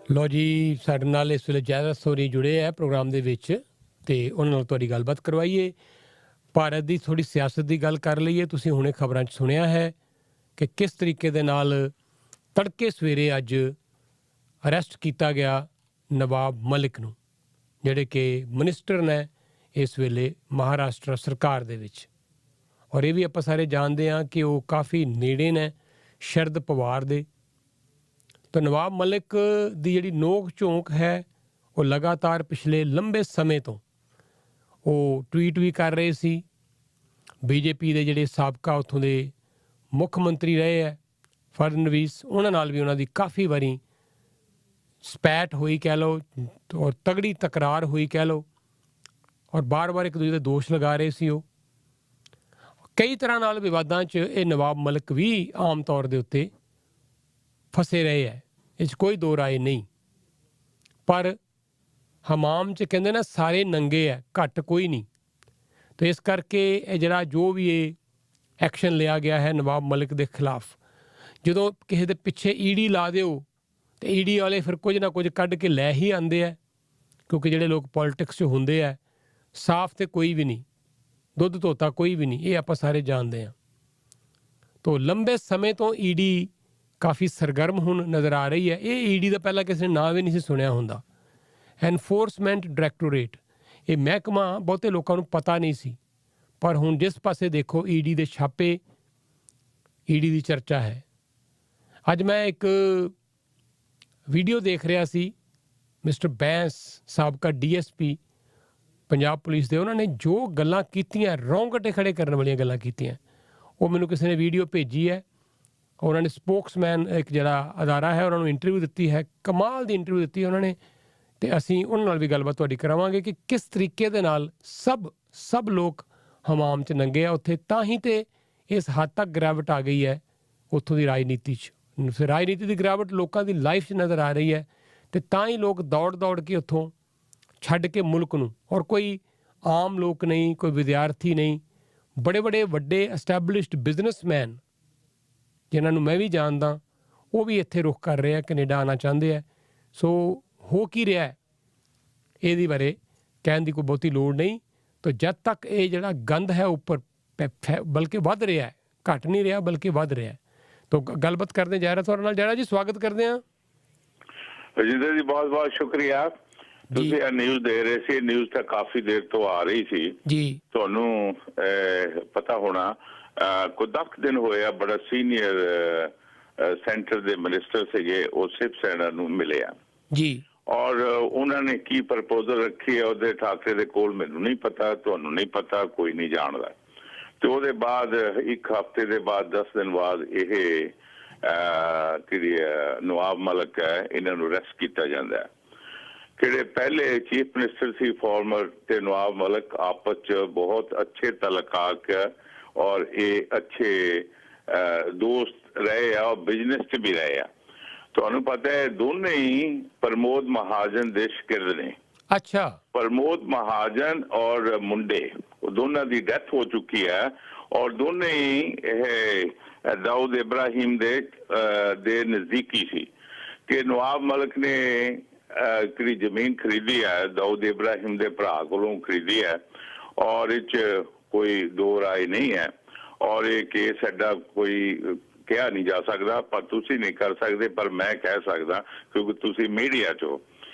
ਲੋ ਜੀ, ਸਾਡੇ ਨਾਲ ਇਸ ਵੇਲੇ ਜ਼ਿਆਦਾ ਸੋਰੀ ਜੁੜੇ ਹੈ ਪ੍ਰੋਗਰਾਮ ਦੇ ਵਿੱਚ ਤੇ ਉਹਨਾਂ ਨਾਲ ਤੁਹਾਡੀ ਗੱਲਬਾਤ ਕਰਵਾਈਏ। ਭਾਰਤ ਦੀ ਥੋੜੀ ਸਿਆਸਤ ਦੀ ਗੱਲ ਕਰ ਲਈਏ। ਤੁਸੀਂ ਹੁਣੇ ਖਬਰਾਂ 'ਚ ਸੁਣਿਆ ਹੈ ਕਿ ਕਿਸ ਤਰੀਕੇ ਦੇ ਨਾਲ ਤੜਕੇ ਸਵੇਰੇ ਅੱਜ ਅਰੈਸਟ ਕੀਤਾ ਗਿਆ ਨਵਾਬ ਮਲਿਕ ਨੂੰ, ਜਿਹੜੇ ਕਿ ਮਿਨਿਸਟਰ ਨੇ ਇਸ ਵੇਲੇ ਮਹਾਰਾਸ਼ਟਰ ਸਰਕਾਰ ਦੇ ਵਿੱਚ। ਔਰ ਇਹ ਵੀ ਆਪਾਂ ਸਾਰੇ ਜਾਣਦੇ ਹਾਂ ਕਿ ਉਹ ਕਾਫੀ ਨੇੜੇ ਨੇ ਸ਼ਰਦ ਪਵਾਰ ਦੇ। ਤਾਂ ਨਵਾਬ ਮਲਿਕ ਦੀ ਜਿਹੜੀ ਨੋਕ ਝੋਂਕ ਹੈ ਉਹ ਲਗਾਤਾਰ ਪਿਛਲੇ ਲੰਬੇ ਸਮੇਂ ਤੋਂ ਉਹ ਟਵੀਟ ਵੀ ਕਰ ਰਹੇ ਸੀ। ਬੀਜੇਪੀ ਦੇ ਜਿਹੜੇ ਸਾਬਕਾ ਉੱਥੋਂ ਦੇ ਮੁੱਖ ਮੰਤਰੀ ਰਹੇ ਹੈ ਫਡਨਵੀਸ, ਉਹਨਾਂ ਨਾਲ ਵੀ ਉਹਨਾਂ ਦੀ ਕਾਫੀ ਵਾਰੀ ਸਪੈਟ ਹੋਈ ਕਹਿ ਲਓ, ਔਰ ਤਗੜੀ ਤਕਰਾਰ ਹੋਈ ਕਹਿ ਲਓ, ਔਰ ਬਾਰ-ਬਾਰ ਇੱਕ ਦੂਜੇ ਦੇ ਦੋਸ਼ ਲਗਾ ਰਹੇ ਸੀ। ਉਹ ਕਈ ਤਰ੍ਹਾਂ ਨਾਲ ਵਿਵਾਦਾਂ 'ਚ ਇਹ ਨਵਾਬ ਮਲਿਕ ਵੀ ਆਮ ਤੌਰ ਦੇ ਉੱਤੇ ਫਸੇ ਰਹੇ ਹੈ, ਇਹ 'ਚ ਕੋਈ ਦੋ ਰਾਏ ਨਹੀਂ। ਪਰ ਹਮਾਮ 'ਚ ਕਹਿੰਦੇ ਨਾ ਸਾਰੇ ਨੰਗੇ ਹੈ, ਘੱਟ ਕੋਈ ਨਹੀਂ। ਤੇ ਇਸ ਕਰਕੇ ਇਹ ਜਿਹੜਾ ਜੋ ਵੀ ਇਹ ਐਕਸ਼ਨ ਲਿਆ ਗਿਆ ਹੈ ਨਵਾਬ ਮਲਿਕ ਦੇ ਖਿਲਾਫ, ਜਦੋਂ ਕਿਸੇ ਦੇ ਪਿੱਛੇ ਈਡੀ ਲਾ ਦਿਓ ਤੇ ਈਡੀ ਵਾਲੇ ਫਿਰ ਕੁਝ ਨਾ ਕੁਝ ਕੱਢ ਕੇ ਲੈ ਹੀ ਆਉਂਦੇ ਹੈ, ਕਿਉਂਕਿ ਜਿਹੜੇ ਲੋਕ ਪੋਲੀਟਿਕਸ 'ਚ ਹੁੰਦੇ ਹੈ ਸਾਫ਼ ਤੇ ਕੋਈ ਵੀ ਨਹੀਂ, ਦੁੱਧ ਧੋਤਾ ਕੋਈ ਵੀ ਨਹੀਂ, ਇਹ ਆਪਾਂ ਸਾਰੇ ਜਾਣਦੇ ਹਾਂ। ਤੋ ਲੰਬੇ ਸਮੇਂ ਤੋਂ ਈਡੀ ਕਾਫੀ ਸਰਗਰਮ ਹੁਣ ਨਜ਼ਰ ਆ ਰਹੀ ਹੈ। ਇਹ ਈਡੀ ਦਾ ਪਹਿਲਾਂ ਕਿਸੇ ਨੇ ਨਾਂ ਵੀ ਨਹੀਂ ਸੀ ਸੁਣਿਆ ਹੁੰਦਾ। ਐਨਫੋਰਸਮੈਂਟ ਡਾਇਰੈਕਟੋਰੇਟ, ਇਹ ਮਹਿਕਮਾ ਬਹੁਤੇ ਲੋਕਾਂ ਨੂੰ ਪਤਾ ਨਹੀਂ ਸੀ, ਪਰ ਹੁਣ ਜਿਸ ਪਾਸੇ ਦੇਖੋ ਈਡੀ ਦੇ ਛਾਪੇ, ਈਡੀ ਦੀ ਚਰਚਾ ਹੈ। ਅੱਜ ਮੈਂ ਇੱਕ ਵੀਡੀਓ ਦੇਖ ਰਿਹਾ ਸੀ, ਮਿਸਟਰ ਬੈਂਸ ਸਾਬਕਾ ਡੀਐਸਪੀ ਪੰਜਾਬ ਪੁਲਿਸ ਦੇ, ਉਹਨਾਂ ਨੇ ਜੋ ਗੱਲਾਂ ਕੀਤੀਆਂ, ਰੌਂਗਟੇ ਖੜੇ ਕਰਨ ਵਾਲੀਆਂ ਗੱਲਾਂ ਕੀਤੀਆਂ, ਉਹ ਮੈਨੂੰ ਕਿਸੇ ਨੇ ਵੀਡੀਓ ਭੇਜੀ ਹੈ। ਉਹਨਾਂ ਨੇ ਸਪੋਕਸਮੈਨ ਇੱਕ ਜਿਹੜਾ ਅਦਾਰਾ ਹੈ ਉਹਨਾਂ ਨੂੰ ਇੰਟਰਵਿਊ ਦਿੱਤੀ ਹੈ, ਕਮਾਲ ਦੀ ਇੰਟਰਵਿਊ ਦਿੱਤੀ ਉਹਨਾਂ ਨੇ। ਅਤੇ ਅਸੀਂ ਉਹਨਾਂ ਨਾਲ ਵੀ ਗੱਲਬਾਤ ਤੁਹਾਡੀ ਕਰਾਵਾਂਗੇ ਕਿ ਕਿਸ ਤਰੀਕੇ ਦੇ ਨਾਲ ਸਭ ਲੋਕ ਹਮਾਮ 'ਚ ਨੰਗੇ ਆ ਉੱਥੇ, ਤਾਂ ਹੀ ਤਾਂ ਇਸ ਹੱਦ ਤੱਕ ਗਿਰਾਵਟ ਆ ਗਈ ਹੈ ਉੱਥੋਂ ਦੀ ਰਾਜਨੀਤੀ 'ਚ। ਰਾਜਨੀਤੀ ਦੀ ਗਿਰਾਵਟ ਲੋਕਾਂ ਦੀ ਲਾਈਫ 'ਚ ਨਜ਼ਰ ਆ ਰਹੀ ਹੈ, ਅਤੇ ਤਾਂ ਹੀ ਲੋਕ ਦੌੜ ਕੇ ਉੱਥੋਂ ਛੱਡ ਕੇ ਮੁਲਕ ਨੂੰ, ਔਰ ਕੋਈ ਆਮ ਲੋਕ ਨਹੀਂ, ਕੋਈ ਵਿਦਿਆਰਥੀ ਨਹੀਂ, ਬੜੇ ਵੱਡੇ ਐਸਟੈਬਲਿਸ਼ਡ ਬਿਜ਼ਨਸਮੈਨ ਜਿਨ੍ਹਾਂ ਨੂੰ ਮੈਂ ਵੀ ਜਾਣਦਾ, ਉਹ ਵੀ ਇੱਥੇ ਰੁੱਖ ਕਰ ਰਹੇ ਆ, ਕੈਨੇਡਾ ਆਉਣਾ ਚਾਹੁੰਦੇ ਆ। ਸੋ ਹੋ ਕੀ ਰਿਹਾ ਇਹਦੇ ਬਾਰੇ ਕਹਿਣ ਦੀ ਕੋਈ ਬਹੁਤੀ ਲੋੜ ਨਹੀਂ। ਤਾਂ ਜਦ ਤੱਕ ਇਹ ਜਿਹੜਾ ਗੰਦ ਹੈ ਉੱਪਰ ਬਲਕਿ ਵੱਧ ਰਿਹਾ ਹੈ, ਘੱਟ ਨਹੀਂ ਰਿਹਾ ਬਲਕਿ ਵੱਧ ਰਿਹਾ। ਤਾਂ ਗੱਲਬਾਤ ਕਰਦੇ ਜਾ ਰਿਹਾ ਤੁਹਾਡੇ ਨਾਲ। ਜੈਰਾ ਜੀ, ਸਵਾਗਤ ਕਰਦੇ ਹਾਂ। ਰਜਿੰਦਰ ਜੀ, ਬਹੁਤ ਬਹੁਤ ਸ਼ੁਕਰੀਆ। ਤੁਸੀਂ ਇਹ ਨਿਊਜ਼ ਦੇ ਰਹੇ ਸੀ, ਨਿਊਜ਼ ਤਾਂ ਕਾਫੀ ਦੇਰ ਤੋਂ ਆ ਰਹੀ ਸੀ ਜੀ, ਤੁਹਾਨੂੰ ਪਤਾ ਹੋਣਾ। ਕੁਝ 10 ਦਿਨ ਹੋਇਆ, ਬੜਾ ਸੀਨੀਅਰ ਸੈਂਟਰ ਦੇ ਮਿਨਿਸਟਰ ਸੀਗੇ, ਉਹ ਸ਼ਿਵ ਸੈਨਾ ਨੂੰ ਮਿਲੇ ਆ ਜੀ, ਔਰ ਉਹਨਾਂ ਨੇ ਕੀ ਪ੍ਰਪੋਜ਼ਲ ਰੱਖੀ ਹੈ ਉਹਦੇ ਠਾਕਰੇ ਦੇ ਕੋਲ, ਮੈਨੂੰ ਨਹੀਂ ਪਤਾ, ਤੁਹਾਨੂੰ ਨਹੀਂ ਪਤਾ, ਕੋਈ ਨਹੀਂ ਜਾਣਦਾ। ਤੇ ਉਹਦੇ ਬਾਅਦ ਇੱਕ ਹਫ਼ਤੇ ਦੇ ਬਾਅਦ 10 ਦਿਨ ਬਾਅਦ ਇਹ ਨਵਾਬ ਮਲਿਕ ਹੈ, ਇਹਨਾਂ ਨੂੰ ਅਰੈਸਟ ਕੀਤਾ ਜਾਂਦਾ ਹੈ। ਜਿਹੜੇ ਪਹਿਲੇ ਚੀਫ ਮਿਨਿਸਟਰ ਸੀ ਫਾਰਮਰ ਤੇ ਨਵਾਬ ਮਲਿਕ ਆਪਸ 'ਚ ਬਹੁਤ ਅੱਛੇ ਤਲਕਾਕ ਔਰ ਇਹ ਅੱਛੇ ਦੋਸਤ ਰਹੇ ਆ, ਔਰ ਬਿਜ਼ਨਸ 'ਚ ਵੀ ਰਹੇ ਆ। ਤੁਹਾਨੂੰ ਪਤਾ ਹੈ ਦੋਨੇ ਹੀ ਪ੍ਰਮੋਦ ਮਹਾਜਨ ਦੇ ਸ਼ਾਗਿਰਦ ਨੇ। ਅੱਛਾ, ਪ੍ਰਮੋਦ ਮਹਾਜਨ ਔਰ ਮੁੰਡੇ, ਉਹ ਦੋਨਾਂ ਦੀ ਡੈਥ ਹੋ ਚੁੱਕੀ ਹੈ, ਔਰ ਦੋਨੇ ਹੀ ਇਹ ਦਾਊਦ ਇਬਰਾਹਿਮ ਦੇ ਨਜ਼ਦੀਕੀ ਸੀ। ਕਿ ਨਵਾਬ ਮਲਿਕ ਨੇ ਜਿਹੜੀ ਜ਼ਮੀਨ ਖਰੀਦੀ ਹੈ ਦਾਊਦ ਇਬਰਾਹਿਮ ਦੇ ਭਰਾ ਕੋਲੋਂ ਖਰੀਦੀ ਹੈ, ਔਰ ਇਹ 'ਚ ਕੋਈ ਦੋ ਰਾਏ ਨਹੀਂ ਹੈ। ਔਰ ਇਹ ਕੇਸ ਸਾਡਾ ਕੋਈ ਕਿਹਾ ਨਹੀਂ ਜਾ ਸਕਦਾ, ਪਰ ਤੁਸੀਂ ਨਹੀਂ ਕਰ ਸਕਦੇ, ਪਰ ਮੈਂ ਕਹਿ ਸਕਦਾ ਕਿਉਂਕਿ ਤੁਸੀਂ ਮੀਡੀਆ 'ਚ ਹੋ।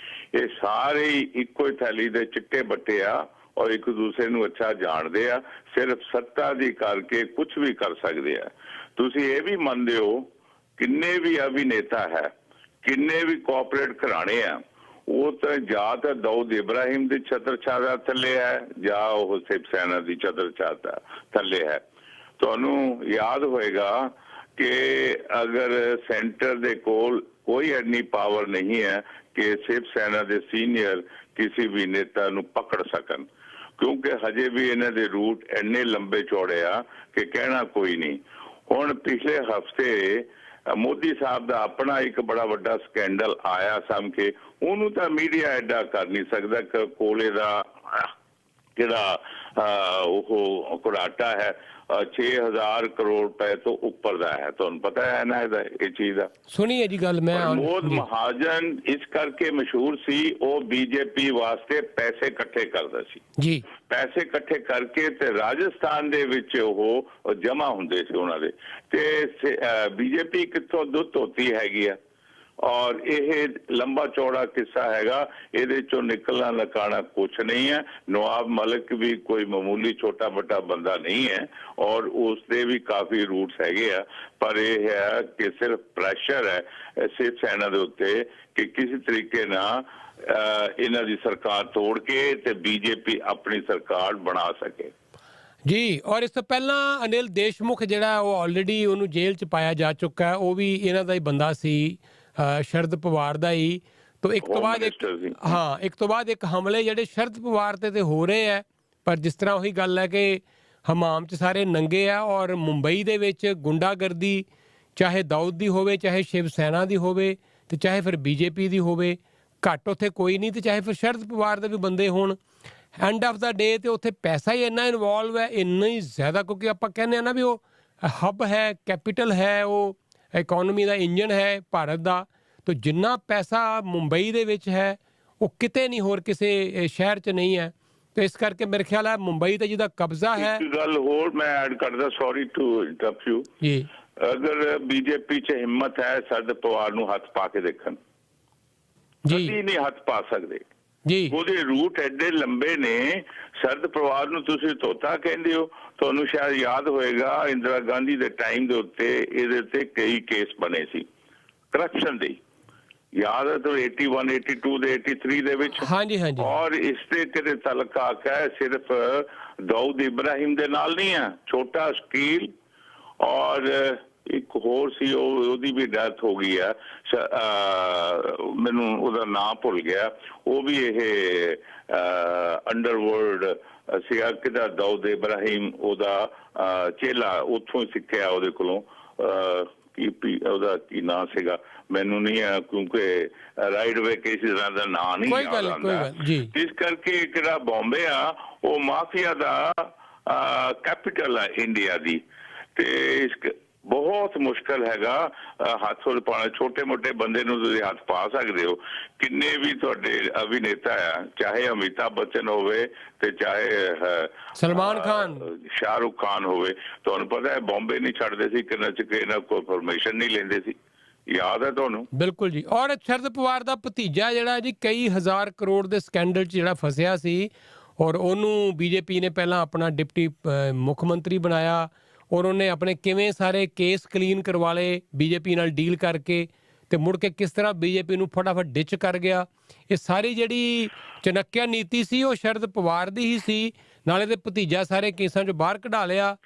ਇਹ ਸਾਰੇ ਇੱਕੋ ਹੀ ਥੈਲੀ ਦੇ ਚਿੱਟੇ ਬੱਟੇ ਆ, ਔਰ ਇੱਕ ਦੂਸਰੇ ਨੂੰ ਅੱਛਾ ਜਾਣਦੇ ਆ, ਸਿਰਫ ਸੱਤਾ ਦੀ ਕਰਕੇ ਕੁਝ ਵੀ ਕਰ ਸਕਦੇ ਆ। ਤੁਸੀਂ ਇਹ ਵੀ ਮੰਨਦੇ ਹੋ ਕਿੰਨੇ ਵੀ ਅਭਿਨੇਤਾ ਹੈ, ਕਿੰਨੇ ਵੀ ਕੋਆਪਰੇਟ ਘਰਾਣੇ ਆ, ਉਹ ਤਾਂ ਜਾਂ ਤਾਂ ਦਾਊਦ ਇਬਰਾਹਿਮ ਦੀ ਛਤਰ ਛਾਇਆ ਥੱਲੇ ਹੈ ਜਾਂ ਉਹ ਸ਼ਿਵ ਸੈਨਾ ਦੀ ਛਤਰ ਛਾਇਆ ਥੱਲੇ ਹੈ। ਤੁਹਾਨੂੰ ਯਾਦ ਹੋਏਗਾ ਕਿ ਅਗਰ ਸੈਂਟਰ ਦੇ ਕੋਲ ਕੋਈ ਇੰਨੀ ਪਾਵਰ ਨਹੀਂ ਹੈ ਕਿ ਸ਼ਿਵ ਸੈਨਾ ਦੇ ਸੀਨੀਅਰ ਕਿਸੇ ਵੀ ਨੇਤਾ ਨੂੰ ਪਕੜ ਸਕਣ, ਕਿਉਂਕਿ ਹਜੇ ਵੀ ਇਹਨਾਂ ਦੇ ਰੂਟ ਇੰਨੇ ਲੰਬੇ ਚੌੜੇ ਆ ਕਿ ਕਹਿਣਾ ਕੋਈ ਨਹੀਂ। ਹੁਣ ਪਿਛਲੇ ਹਫ਼ਤੇ ਮੋਦੀ ਸਾਹਿਬ ਦਾ ਆਪਣਾ ਇੱਕ ਬੜਾ ਵੱਡਾ ਸਕੈਂਡਲ ਆਇਆ ਸਾਹਮਣੇ, ਉਹਨੂੰ ਤਾਂ ਮੀਡੀਆ ਐਡਾ ਕਰ ਨਹੀਂ ਸਕਦਾ ਕਿ ਕੋਲੇ ਦਾ ਜਿਹੜਾ ਉਹ ਘੁਟਾਲਾ ਹੈ 6000 ਕਰੋੜ ਰੁਪਏ ਤੋਂ ਉੱਪਰ ਦਾ ਹੈ। ਤੁਹਾਨੂੰ ਪਤਾ ਹੈ ਨਾ ਇਹ ਚੀਜ਼ ਦਾ? ਸੁਣੀਏ ਜੀ ਗੱਲ। ਮੈਂ ਪ੍ਰਮੋਦ ਮਹਾਜਨ ਇਸ ਕਰਕੇ ਮਸ਼ਹੂਰ ਸੀ, ਉਹ ਬੀਜੇਪੀ ਵਾਸਤੇ ਪੈਸੇ ਇਕੱਠੇ ਕਰਦਾ ਸੀ ਜੀ। ਪੈਸੇ ਇਕੱਠੇ ਕਰਕੇ ਤੇ ਰਾਜਸਥਾਨ ਦੇ ਵਿੱਚ ਉਹ ਜਮ੍ਹਾਂ ਹੁੰਦੇ ਸੀ ਉਹਨਾਂ ਦੇ। ਤੇ ਬੀਜੇਪੀ ਕਿੱਥੋਂ ਦੁੱਧ ਧੋਤੀ ਹੈਗੀ ਆ, ਔਰ ਇਹ ਲੰਬਾ ਚੌੜਾ ਕਿੱਸਾ ਹੈਗਾ, ਇਹਦੇ ਚੋਂ ਨਿਕਲਣਾ ਲਕਾਣਾ ਕੁਛ ਨਹੀਂ ਹੈ। ਨਵਾਬ ਮਲਿਕ ਵੀ ਕੋਈ ਮਾਮੂਲੀ ਛੋਟਾ ਮੋਟਾ ਬੰਦਾ ਨਹੀਂ ਹੈ, ਔਰ ਉਸਦੇ ਵੀ ਕਾਫੀ ਰੂਟਸ ਹੈਗੇ ਆ। ਪਰ ਇਹ ਹੈ ਕਿ ਸਿਰਫ ਪ੍ਰੈਸ਼ਰ ਹੈ ਸਿੱਖ ਸੈਨਾ ਦੇ ਉੱਤੇ ਕਿ ਕਿਸੇ ਤਰੀਕੇ ਨਾਲ ਇਹਨਾਂ ਦੀ ਸਰਕਾਰ ਤੋੜ ਕੇ ਤੇ ਬੀਜੇਪੀ ਆਪਣੀ ਸਰਕਾਰ ਬਣਾ ਸਕੇ ਜੀ। ਔਰ ਇਸ ਤੋਂ ਪਹਿਲਾਂ ਅਨਿਲ ਦੇਸ਼ਮੁਖ ਜਿਹੜਾ ਉਹ ਆਲਰੇਡੀ ਉਹਨੂੰ ਜੇਲ੍ਹ 'ਚ ਪਾਇਆ ਜਾ ਚੁੱਕਾ ਹੈ, ਉਹ ਵੀ ਇਹਨਾਂ ਦਾ ਹੀ ਬੰਦਾ ਸੀ, ਸ਼ਰਦ ਪਵਾਰ ਦਾ ਹੀ। तो एक तो बाद एक हाँ एक तो बाद एक हमले ਜਿਹੜੇ ਸ਼ਰਦ ਪਵਾਰ ਤੇ ਹੋ ਰਹੇ ਆ। ਪਰ ਜਿਸ ਤਰ੍ਹਾਂ ਉਹੀ ਗੱਲ ਹੈ ਕਿ ਹਮਾਮ 'ਚ ਸਾਰੇ ਨੰਗੇ ਆ, ਔਰ ਮੁੰਬਈ ਦੇ ਵਿੱਚ ਗੁੰਡਾਗਰਦੀ ਚਾਹੇ ਦਾਊਦ ਦੀ ਹੋਵੇ, ਚਾਹੇ ਸ਼ਿਵ ਸੈਨਾ ਦੀ ਹੋਵੇ, ਤੇ ਚਾਹੇ ਫਿਰ ਬੀਜੇਪੀ ਦੀ ਹੋਵੇ, ਘੱਟ ਉੱਥੇ ਕੋਈ ਨਹੀਂ। ਤੇ ਚਾਹੇ ਫਿਰ ਸ਼ਰਦ ਪਵਾਰ ਦੇ ਵੀ ਬੰਦੇ ਹੋਣ, ਐਂਡ ਆਫ ਦਾ ਡੇ ਤੇ ਉੱਥੇ ਪੈਸਾ ਹੀ ਇੰਨਾ ਇਨਵੋਲਵ ਹੈ, ਇੰਨਾ ਹੀ ਜ਼ਿਆਦਾ, ਕਿਉਂਕਿ ਆਪਾਂ ਕਹਿੰਦੇ ਆ ਨਾ ਵੀ ਉਹ ਹੱਬ ਹੈ, ਕੈਪੀਟਲ ਹੈ, ਉਹ ਇਕੋਨਮੀ ਦਾ ਇੰਜਨ ਹੈ ਭਾਰਤ ਦਾ। तो जिन्ना पैसा मुंबई ਦੇ ਵਿੱਚ ਹੈ ਉਹ ਕਿਤੇ ਨਹੀਂ ਹੋਰ ਕਿਸੇ ਸ਼ਹਿਰ 'ਚ ਨਹੀਂ ਹੈ। ਤੇ ਇਸ ਕਰਕੇ ਮੇਰੇ ਖਿਆਲ ਹੈ ਮੁੰਬਈ ਤੇ ਜਿਹਦਾ ਕਬਜ਼ਾ ਹੈ। ਇੱਕ ਗੱਲ ਹੋਰ ਮੈਂ ਐਡ ਕਰਦਾ, ਸੌਰੀ ਟੂ ਇੰਟਰਪਟ ਯੂ ਜੀ। ਅਗਰ ਬੀਜੇਪੀ 'ਚ ਹਿੰਮਤ ਹੈ ਸ਼ਰਦ ਪਵਾਰ ਨੂੰ ਹੱਥ ਪਾ ਕੇ ਦੇਖਣ ਜੀ, ਕਦੀ ਨਹੀਂ ਹੱਥ ਪਾ ਸਕਦੇ ਜੀ। ਉਹਦੇ ਰੂਟ ਐਡੇ ਲੰਬੇ ਨੇ। ਸ਼ਰਦ ਪਵਾਰ ਨੂੰ ਤੁਸੀਂ ਤੋਤਾ ਕਹਿੰਦੇ ਹੋ, ਤੁਹਾਨੂੰ ਸ਼ਾਇਦ ਯਾਦ ਹੋਏਗਾ ਇੰਦਰਾ ਗਾਂਧੀ ਦੇ ਟਾਈਮ ਦੇ ਉੱਤੇ ਇਹਦੇ ਤੇ ਕਈ ਕੇਸ ਬਣੇ ਸੀ ਕਰਪਸ਼ਨ ਦੇ, ਯਾਦ ਹੈ? ਤਾਂ 81, 82 ਦੇ 83 ਦੇ ਵਿੱਚ। ਹਾਂਜੀ ਹਾਂਜੀ। ਔਰ ਇਸ ਤੇ ਕਿਤੇ ਤਲਕਾ ਹੈ ਸਿਰਫ ਦਾਊਦ ਇਬਰਾਹਿਮ ਦੇ ਨਾਲ ਨਹੀਂ ਹੈ, ਛੋਟਾ ਸ਼ਕੀਲ ਔਰ ਇੱਕ ਹੋਰ ਸੀ, ਉਹਦੀ ਵੀ ਡੈਥ ਹੋ ਗਈ ਹੈ, ਮੈਨੂੰ ਉਹਦਾ ਨਾਮ ਭੁੱਲ ਗਿਆ। ਉਹ ਵੀ ਇਹ ਅੰਡਰਵਰਲਡ ਸੀਗਾ, ਕਿਹਦਾ ਦਾਊਦ ਇਬਰਾਹਿਮ ਉਹਦਾ ਚੇਲਾ, ਉੱਥੋਂ ਹੀ ਸਿੱਖਿਆ ਉਹਦੇ ਕੋਲੋਂ। ਉਹਦਾ ਕੀ ਨਾਂ ਸੀਗਾ ਮੈਨੂੰ ਨਹੀਂ ਆ, ਕਿਉਂਕਿ ਰਾਈਡ ਵੇ ਕਿਸੇ ਤਰ੍ਹਾਂ ਦਾ ਨਾਂ ਨਹੀਂ ਯਾਦ ਆਉਂਦਾ। ਇਸ ਕਰਕੇ ਜਿਹੜਾ ਬੰਬੇ ਆ ਉਹ ਮਾਫੀਆ ਦਾ ਕੈਪੀਟਲ ਹੈ ਇੰਡੀਆ ਦੀ, ਤੇ ਬਹੁਤ ਮੁਸ਼ਕਲ ਹੈਗਾ ਹੱਥ ਉਹ ਪਾਉਣਾ। ਛੋਟੇ ਮੋਟੇ ਬੰਦੇ ਨੂੰ ਤੁਸੀਂ ਹੱਥ ਪਾ ਸਕਦੇ ਹੋ। ਕਿੰਨੇ ਵੀ ਤੁਹਾਡੇ ਅਭਿਨੇਤਾ ਆ, ਚਾਹੇ ਅਮਿਤਾਭ ਬੱਚਨ ਹੋਵੇ ਤੇ ਚਾਹੇ ਸਲਮਾਨ ਖਾਨ, ਸ਼ਾਹਰੁਖ ਖਾਨ ਹੋਵੇ, ਤੁਹਾਨੂੰ ਪਤਾ ਹੈ ਬੰਬੇ ਨਹੀਂ ਛੱਡਦੇ ਸੀ, ਕਿੰਨਾ ਚ ਇਹਨਾਂ ਕੋਈ ਪਰਮਿਸ਼ਨ ਨਹੀਂ ਲੈਂਦੇ ਸੀ, ਯਾਦ ਹੈ ਤੁਹਾਨੂੰ? ਬਿਲਕੁਲ ਜੀ। ਔਰ ਸ਼ਰਦ ਪਵਾਰ ਦਾ ਭਤੀਜਾ ਜਿਹੜਾ ਜੀ ਕਈ ਹਜ਼ਾਰ ਕਰੋੜ ਦੇ ਸਕੈਂਡਲ 'ਚ ਜਿਹੜਾ ਫਸਿਆ ਸੀ, ਔਰ ਉਹਨੂੰ ਬੀਜੇਪੀ ਨੇ ਪਹਿਲਾਂ ਆਪਣਾ ਡਿਪਟੀ ਮੁੱਖ ਮੰਤਰੀ ਬਣਾਇਆ, ਔਰ ਉਹਨੇ ਆਪਣੇ ਕਿਵੇਂ ਸਾਰੇ ਕੇਸ ਕਲੀਨ ਕਰਵਾ ਲਏ ਬੀਜੇਪੀ ਨਾਲ ਡੀਲ ਕਰਕੇ, ਤੇ ਮੁੜ ਕੇ ਕਿਸ ਤਰ੍ਹਾਂ ਬੀਜੇਪੀ ਨੂੰ ਫਟਾਫਟ ਡਿਚ ਕਰ ਗਿਆ। ਇਹ ਸਾਰੀ ਜਿਹੜੀ ਚਣਕਿਆ ਨੀਤੀ ਸੀ ਉਹ ਸ਼ਰਦ ਪਵਾਰ ਦੀ ਹੀ ਸੀ। ਨਾਲੇ ਤੇ ਭਤੀਜਾ ਸਾਰੇ ਕੇਸਾਂ 'ਚੋਂ ਬਾਹਰ ਕਢਾ ਲਿਆ।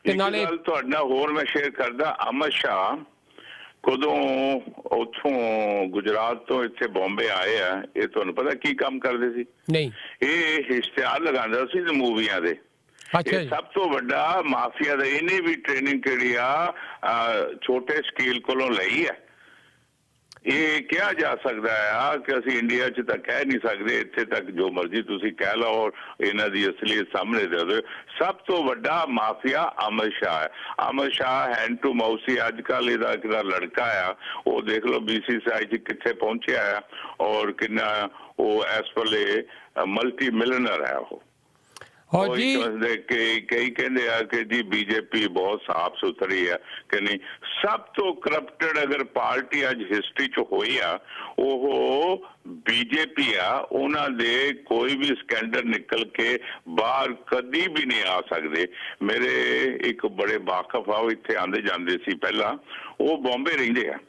ਤੇ ਨਾਲੇ ਤੁਹਾਡੇ ਨਾਲ ਹੋਰ ਮੈਂ ਸ਼ੇਅਰ ਕਰਦਾ, ਅਮਿਤ ਸ਼ਾਹ ਕਦੋਂ ਉੱਥੋਂ ਗੁਜਰਾਤ ਤੋਂ ਇੱਥੇ ਬੰਬੇ ਆਏ ਆ, ਇਹ ਤੁਹਾਨੂੰ ਪਤਾ ਕੀ ਕੰਮ ਕਰਦੇ ਸੀ? ਨਹੀਂ, ਇਹ ਇਸ਼ਤਿਹਾਰ ਲਗਾਉਂਦਾ ਸੀ ਮੂਵੀਆਂ ਦੇ। ਇਹ ਸਭ ਤੋਂ ਵੱਡਾ ਮਾਫੀਆ ਦਾ। ਇਹਨੇ ਵੀ ਟ੍ਰੇਨਿੰਗ ਕਿਹੜੀ ਆ ਛੋਟੇ ਸਕੇਲ ਕੋਲੋਂ ਲਈ ਹੈ। ਇਹ ਕਿਹਾ ਜਾ ਸਕਦਾ ਆ ਕਿ ਅਸੀਂ ਇੰਡੀਆ 'ਚ ਤਾਂ ਕਹਿ ਨਹੀਂ ਸਕਦੇ, ਇੱਥੇ ਤੱਕ ਜੋ ਮਰਜ਼ੀ ਤੁਸੀਂ ਕਹਿ ਲਓ, ਇਹਨਾਂ ਦੀ ਅਸਲੀਅਤ ਸਾਹਮਣੇ ਦੇ ਦਿਓ। ਸਭ ਤੋਂ ਵੱਡਾ ਮਾਫੀਆ ਅਮਿਤ ਸ਼ਾਹ ਹੈ। Amit Shah hand to mouth ਸੀ। ਅੱਜ ਕੱਲ੍ਹ ਇਹਦਾ ਕਿਹੜਾ ਲੜਕਾ ਆ, ਉਹ ਦੇਖ ਲਓ BCCI 'ਚ ਕਿੱਥੇ ਪਹੁੰਚਿਆ ਆ, ਔਰ ਕਿੰਨਾ ਉਹ ਇਸ ਵੇਲੇ ਮਲਟੀ ਮਿਲੀਅਨਰ ਹੈ ਉਹ। ਕਈ ਕਹਿੰਦੇ ਆ ਕਿ ਜੀ ਬੀਜੇਪੀ ਬਹੁਤ ਸਾਫ਼ ਸੁਥਰੀ ਹੈ, ਕਿ ਨਹੀਂ। ਸਭ ਤੋਂ ਕਰਪਟਡ ਅਗਰ ਪਾਰਟੀ ਅੱਜ ਹਿਸਟਰੀ 'ਚ ਹੋਈ ਆ ਉਹ ਬੀਜੇਪੀ ਆ। ਉਹਨਾਂ ਦੇ ਕੋਈ ਵੀ ਸਕੈਂਡਲ ਨਿਕਲ ਕੇ ਬਾਹਰ ਕਦੀ ਵੀ ਨਹੀਂ ਆ ਸਕਦੇ। ਮੇਰੇ ਇੱਕ ਬੜੇ ਵਾਕਫ ਆ, ਉਹ ਇੱਥੇ ਆਉਂਦੇ ਜਾਂਦੇ ਸੀ ਪਹਿਲਾਂ, ਉਹ ਬੰਬੇ ਰਹਿੰਦੇ ਆ।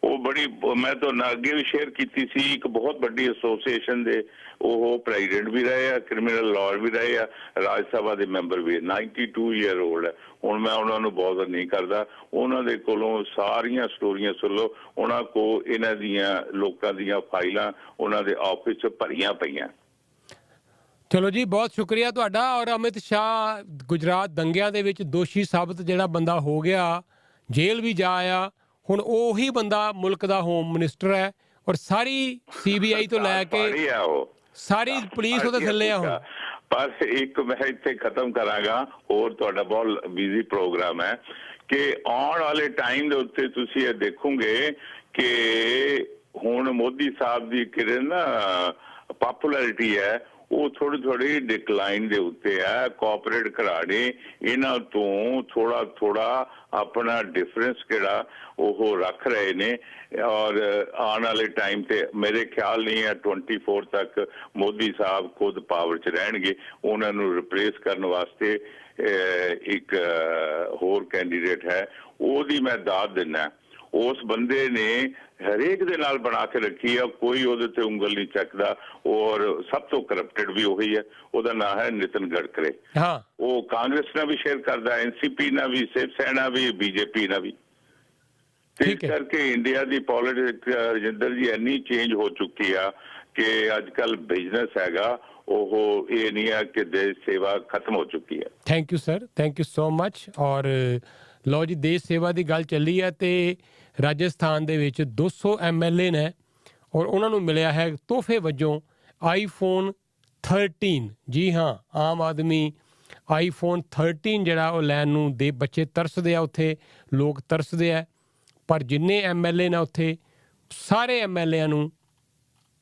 ਉਹ ਬੜੀ, ਮੈਂ ਤੁਹਾਨੂੰ ਅੱਗੇ ਵੀ ਸ਼ੇਅਰ ਕੀਤੀ ਸੀ, ਇੱਕ ਬਹੁਤ ਵੱਡੀ ਐਸੋਸੀਏਸ਼ਨ ਦੇ ਉਹ ਪ੍ਰੈਜ਼ੀਡੈਂਟ ਵੀ ਰਹੇ ਆ, ਕ੍ਰਿਮੀਨਲ ਲਾਅਰ ਵੀ ਰਹੇ ਆ, ਰਾਜ ਸਭਾ ਦੇ ਮੈਂਬਰ ਵੀ। 92 ਈਅਰ ਓਲਡ ਹੈ ਹੁਣ। ਮੈਂ ਉਹਨਾਂ ਨੂੰ ਬਹੁਤ ਨਹੀਂ ਕਰਦਾ, ਉਹਨਾਂ ਦੇ ਕੋਲੋਂ ਸਾਰੀਆਂ ਸਟੋਰੀਆਂ ਸੁਣ ਲਓ। ਉਹਨਾਂ ਕੋਲ ਇਹਨਾਂ ਦੀਆਂ ਲੋਕਾਂ ਦੀਆਂ ਫਾਈਲਾਂ ਉਹਨਾਂ ਦੇ ਆਫਿਸ 'ਚ ਭਰੀਆਂ ਪਈਆਂ। ਚਲੋ ਜੀ, ਬਹੁਤ ਸ਼ੁਕਰੀਆ ਤੁਹਾਡਾ। ਔਰ ਅਮਿਤ ਸ਼ਾਹ ਗੁਜਰਾਤ ਦੰਗਿਆਂ ਦੇ ਵਿੱਚ ਦੋਸ਼ੀ ਸਾਬਤ ਜਿਹੜਾ ਬੰਦਾ ਹੋ ਗਿਆ, ਜੇਲ੍ਹ ਵੀ ਜਾ ਆਇਆ, ਹੁਣ ਉਹੀ ਬੰਦਾ ਮੁਲਕ ਦਾ ਹੋਮ ਮਿਨਿਸਟਰ ਹੈ। ਔਰ ਸਾਰੀ CBI ਤੋਂ ਲੈ ਕੇ ਸਾਰੀ ਪੁਲਿਸ ਉਹਦੇ ਥੱਲੇ ਆ ਹੁਣ। ਪਰ ਇੱਕ ਮੈਂ ਇੱਥੇ ਖਤਮ ਕਰਾਂਗਾ, ਹੋਰ ਤੁਹਾਡਾ ਬਹੁਤ ਬਿਜ਼ੀ ਪ੍ਰੋਗਰਾਮ ਹੈ, ਕਿ ਆਉਣ ਵਾਲੇ ਟਾਈਮ ਦੇ ਉੱਤੇ ਤੁਸੀਂ ਇਹ ਦੇਖੋਗੇ ਕਿ ਹੁਣ ਮੋਦੀ ਸਾਹਿਬ ਦੀ ਕਿਹੜੇ ਨਾ ਪਪੂਲੈਰਿਟੀ ਹੈ ਉਹ ਥੋੜੀ ਥੋੜੀ ਡਿਕਲਾਈਨ ਦੇ ਉੱਤੇ ਹੈ। ਕੋਆਪਰੇਟ ਘਰਾੜੇ ਇਹਨਾਂ ਤੋਂ ਥੋੜਾ ਥੋੜਾ ਆਪਣਾ ਡਿਫਰੈਂਸ ਕਿਹੜਾ ਉਹ ਰੱਖ ਰਹੇ ਨੇ, ਔਰ ਆਉਣ ਵਾਲੇ ਟਾਈਮ ਤੇ ਮੇਰੇ ਖਿਆਲ ਨਹੀਂ ਹੈ 24 ਤੱਕ ਮੋਦੀ ਸਾਹਿਬ ਖੁਦ ਪਾਵਰ 'ਚ ਰਹਿਣਗੇ। ਉਹਨਾਂ ਨੂੰ ਰਿਪਲੇਸ ਕਰਨ ਵਾਸਤੇ ਇੱਕ ਹੋਰ ਕੈਂਡੀਡੇਟ ਹੈ, ਉਹਦੀ ਮੈਂ ਦਾਦ ਦਿੰਦਾ। ਉਸ ਬੰਦੇ ਨੇ ਹਰੇਕ ਦੇ ਨਾਲ ਬਣਾ ਕੇ ਰੱਖੀ ਆ, ਕੋਈ ਉਹਦੇ ਤੇ ਉਂਗਲ ਨਹੀਂ ਚੱਕਦਾ, ਔਰ ਸਭ ਤੋਂ ਕਰਪਟਡ ਵੀ ਉਹੀ ਹੈ। ਉਹਦਾ ਨਾਮ ਹੈ ਨਿਤਨ ਗਡਕਰੀ। ਹਾਂ, ਉਹ ਕਾਂਗਰਸ ਨਾਲ ਵੀ ਸ਼ੇਅਰ ਕਰਦਾ, ਐਨਸੀਪੀ ਨਾਲ ਵੀ, ਸ਼ਿਵ ਸੈਨਾ ਵੀ, ਬੀਜੇਪੀ ਨਾਲ ਵੀ। ਤੇ ਇਸ ਕਰਕੇ ਇੰਡੀਆ ਦੀ ਪੋਲਿਟਿਕਸ ਰਜਿੰਦਰ ਜੀ ਇੰਨੀ ਚੇਂਜ ਹੋ ਚੁੱਕੀ ਆ ਕਿ ਅੱਜ ਕੱਲ ਬਿਜ਼ਨਸ ਹੈਗਾ ਉਹ ਇਹ ਨਹੀਂ ਹੈ ਕਿ ਦੇਸ਼ ਸੇਵਾ ਖਤਮ ਹੋ ਚੁੱਕੀ ਹੈ। Thank you sir, thank you so much. ਔਰ ਲਓ ਜੀ, ਦੇਸ਼ ਸੇਵਾ ਦੀ ਗੱਲ ਚੱਲੀ ਹੈ ਤੇ ਰਾਜਸਥਾਨ ਦੇ ਵਿੱਚ 200 MLA ਨੇ ਔਰ ਉਹਨਾਂ ਨੂੰ ਮਿਲਿਆ ਹੈ ਤੋਹਫੇ ਵਜੋਂ iPhone 13। ਜੀ ਹਾਂ, ਆਮ ਆਦਮੀ iPhone 13 ਜਿਹੜਾ ਉਹ ਲੈਣ ਨੂੰ ਦੇ ਬੱਚੇ ਤਰਸਦੇ ਆ, ਉੱਥੇ ਲੋਕ ਤਰਸਦੇ ਆ, ਪਰ ਜਿੰਨੇ MLA ਨੇ ਉੱਥੇ ਸਾਰੇ MLA ਨੂੰ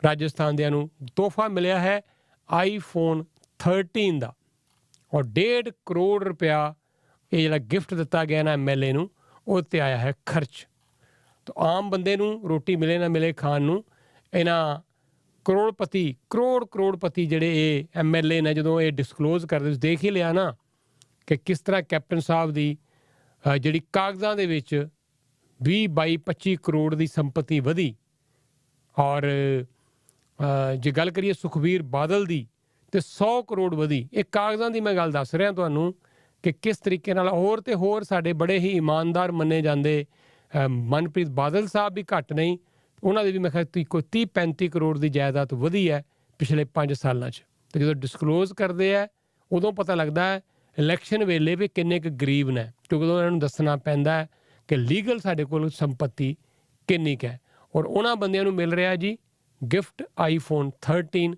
ਰਾਜਸਥਾਨ ਦਿਆਂ ਨੂੰ ਤੋਹਫਾ ਮਿਲਿਆ ਹੈ iPhone 13 ਦਾ, ਔਰ 1.5 ਕਰੋੜ ਰੁਪਇਆ ਇਹ ਜਿਹੜਾ ਗਿਫਟ ਦਿੱਤਾ ਗਿਆ ਨਾ MLA ਨੂੰ ਉਹ 'ਤੇ ਆਇਆ ਹੈ ਖਰਚ। ਤਾਂ ਆਮ ਬੰਦੇ ਨੂੰ ਰੋਟੀ ਮਿਲੇ ਨਾ ਮਿਲੇ ਖਾਣ ਨੂੰ, ਇਹਨਾਂ ਕਰੋੜਪਤੀ ਜਿਹੜੇ ਇਹ MLA ਨੇ ਜਦੋਂ ਇਹ ਡਿਸਕਲੋਜ਼ ਕਰਦੇ, ਤੁਸੀਂ ਦੇਖ ਹੀ ਲਿਆ ਨਾ ਕਿ ਕਿਸ ਤਰ੍ਹਾਂ ਕੈਪਟਨ ਸਾਹਿਬ ਦੀ ਜਿਹੜੀ ਕਾਗਜ਼ਾਂ ਦੇ ਵਿੱਚ 20-22-25 ਕਰੋੜ ਦੀ ਸੰਪਤੀ ਵਧੀ। ਔਰ ਜੇ ਗੱਲ ਕਰੀਏ ਸੁਖਬੀਰ ਬਾਦਲ ਦੀ ਤੇ 100 ਕਰੋੜ ਵਧੀ। ਇਹ ਕਾਗਜ਼ਾਂ ਦੀ ਮੈਂ ਗੱਲ ਦੱਸ ਰਿਹਾ ਤੁਹਾਨੂੰ ਕਿ ਕਿਸ ਤਰੀਕੇ ਨਾਲ। ਹੋਰ ਤੇ ਹੋਰ ਸਾਡੇ ਬੜੇ ਹੀ ਇਮਾਨਦਾਰ ਮੰਨੇ ਜਾਂਦੇ ਮਨਪ੍ਰੀਤ ਬਾਦਲ ਸਾਹਿਬ ਵੀ ਘੱਟ ਨਹੀਂ, ਉਹਨਾਂ ਦੇ ਵੀ ਮੈਂ ਕਿਹਾ ਕੋਈ 30-35 ਕਰੋੜ ਦੀ ਜਾਇਦਾਦ ਵਧੀ ਹੈ ਪਿਛਲੇ 5 ਸਾਲਾਂ 'ਚ। ਤੇ ਜਦੋਂ ਡਿਸਕਲੋਜ਼ ਕਰਦੇ ਆ ਉਦੋਂ ਪਤਾ ਲੱਗਦਾ ਹੈ ਇਲੈਕਸ਼ਨ ਵੇਲੇ ਵੀ ਕਿੰਨੇ ਕੁ ਗਰੀਬ ਨੇ, ਕਿਉਂਕਿ ਉਦੋਂ ਇਹਨਾਂ ਨੂੰ ਦੱਸਣਾ ਪੈਂਦਾ ਹੈ ਕਿ ਲੀਗਲ ਸਾਡੇ ਕੋਲ ਸੰਪਤੀ ਕਿੰਨੀ ਕੁ ਹੈ। ਔਰ ਉਹਨਾਂ ਬੰਦਿਆਂ ਨੂੰ ਮਿਲ ਰਿਹਾ ਜੀ ਗਿਫਟ iPhone 13।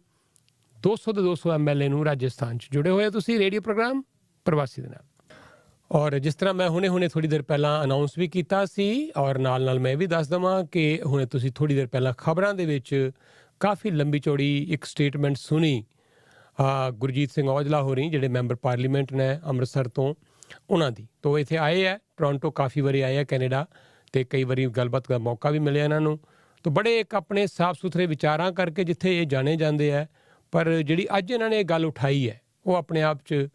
200 ਦੇ 200 MLA ਨੂੰ ਰਾਜਸਥਾਨ 'ਚ ਜੁੜੇ ਹੋਏ ਤੁਸੀਂ ਰੇਡੀਓ ਪ੍ਰੋਗਰਾਮ ਪ੍ਰਵਾਸੀ ਦੇ ਨਾਲ। ਔਰ ਜਿਸ ਤਰ੍ਹਾਂ ਮੈਂ ਹੁਣੇ ਥੋੜ੍ਹੀ ਦੇਰ ਪਹਿਲਾਂ ਅਨਾਊਂਸ ਵੀ ਕੀਤਾ ਸੀ, ਔਰ ਨਾਲ ਮੈਂ ਇਹ ਵੀ ਦੱਸ ਦੇਵਾਂ ਕਿ ਹੁਣੇ ਤੁਸੀਂ ਥੋੜ੍ਹੀ ਦੇਰ ਪਹਿਲਾਂ ਖਬਰਾਂ ਦੇ ਵਿੱਚ ਕਾਫੀ ਲੰਬੀ ਚੌੜੀ ਇੱਕ ਸਟੇਟਮੈਂਟ ਸੁਣੀ ਗੁਰਜੀਤ ਸਿੰਘ ਔਜਲਾ ਹੋਰੀ, ਜਿਹੜੇ ਮੈਂਬਰ ਪਾਰਲੀਮੈਂਟ ਨੇ ਅੰਮ੍ਰਿਤਸਰ ਤੋਂ, ਉਹਨਾਂ ਦੀ। ਤੋਂ ਇੱਥੇ ਆਏ ਹੈ ਟੋਰਾਂਟੋ, ਕਾਫੀ ਵਾਰੀ ਆਏ ਹੈ ਕੈਨੇਡਾ, ਅਤੇ ਕਈ ਵਾਰੀ ਗੱਲਬਾਤ ਦਾ ਮੌਕਾ ਵੀ ਮਿਲਿਆ ਇਹਨਾਂ ਨੂੰ। ਤਾਂ ਬੜੇ ਇੱਕ ਆਪਣੇ ਸਾਫ ਸੁਥਰੇ ਵਿਚਾਰਾਂ ਕਰਕੇ ਜਿੱਥੇ ਇਹ ਜਾਣੇ ਜਾਂਦੇ ਹੈ, ਪਰ ਜਿਹੜੀ ਅੱਜ ਇਹਨਾਂ ਨੇ ਇਹ ਗੱਲ ਉਠਾਈ ਹੈ ਉਹ ਆਪਣੇ ਆਪ 'ਚ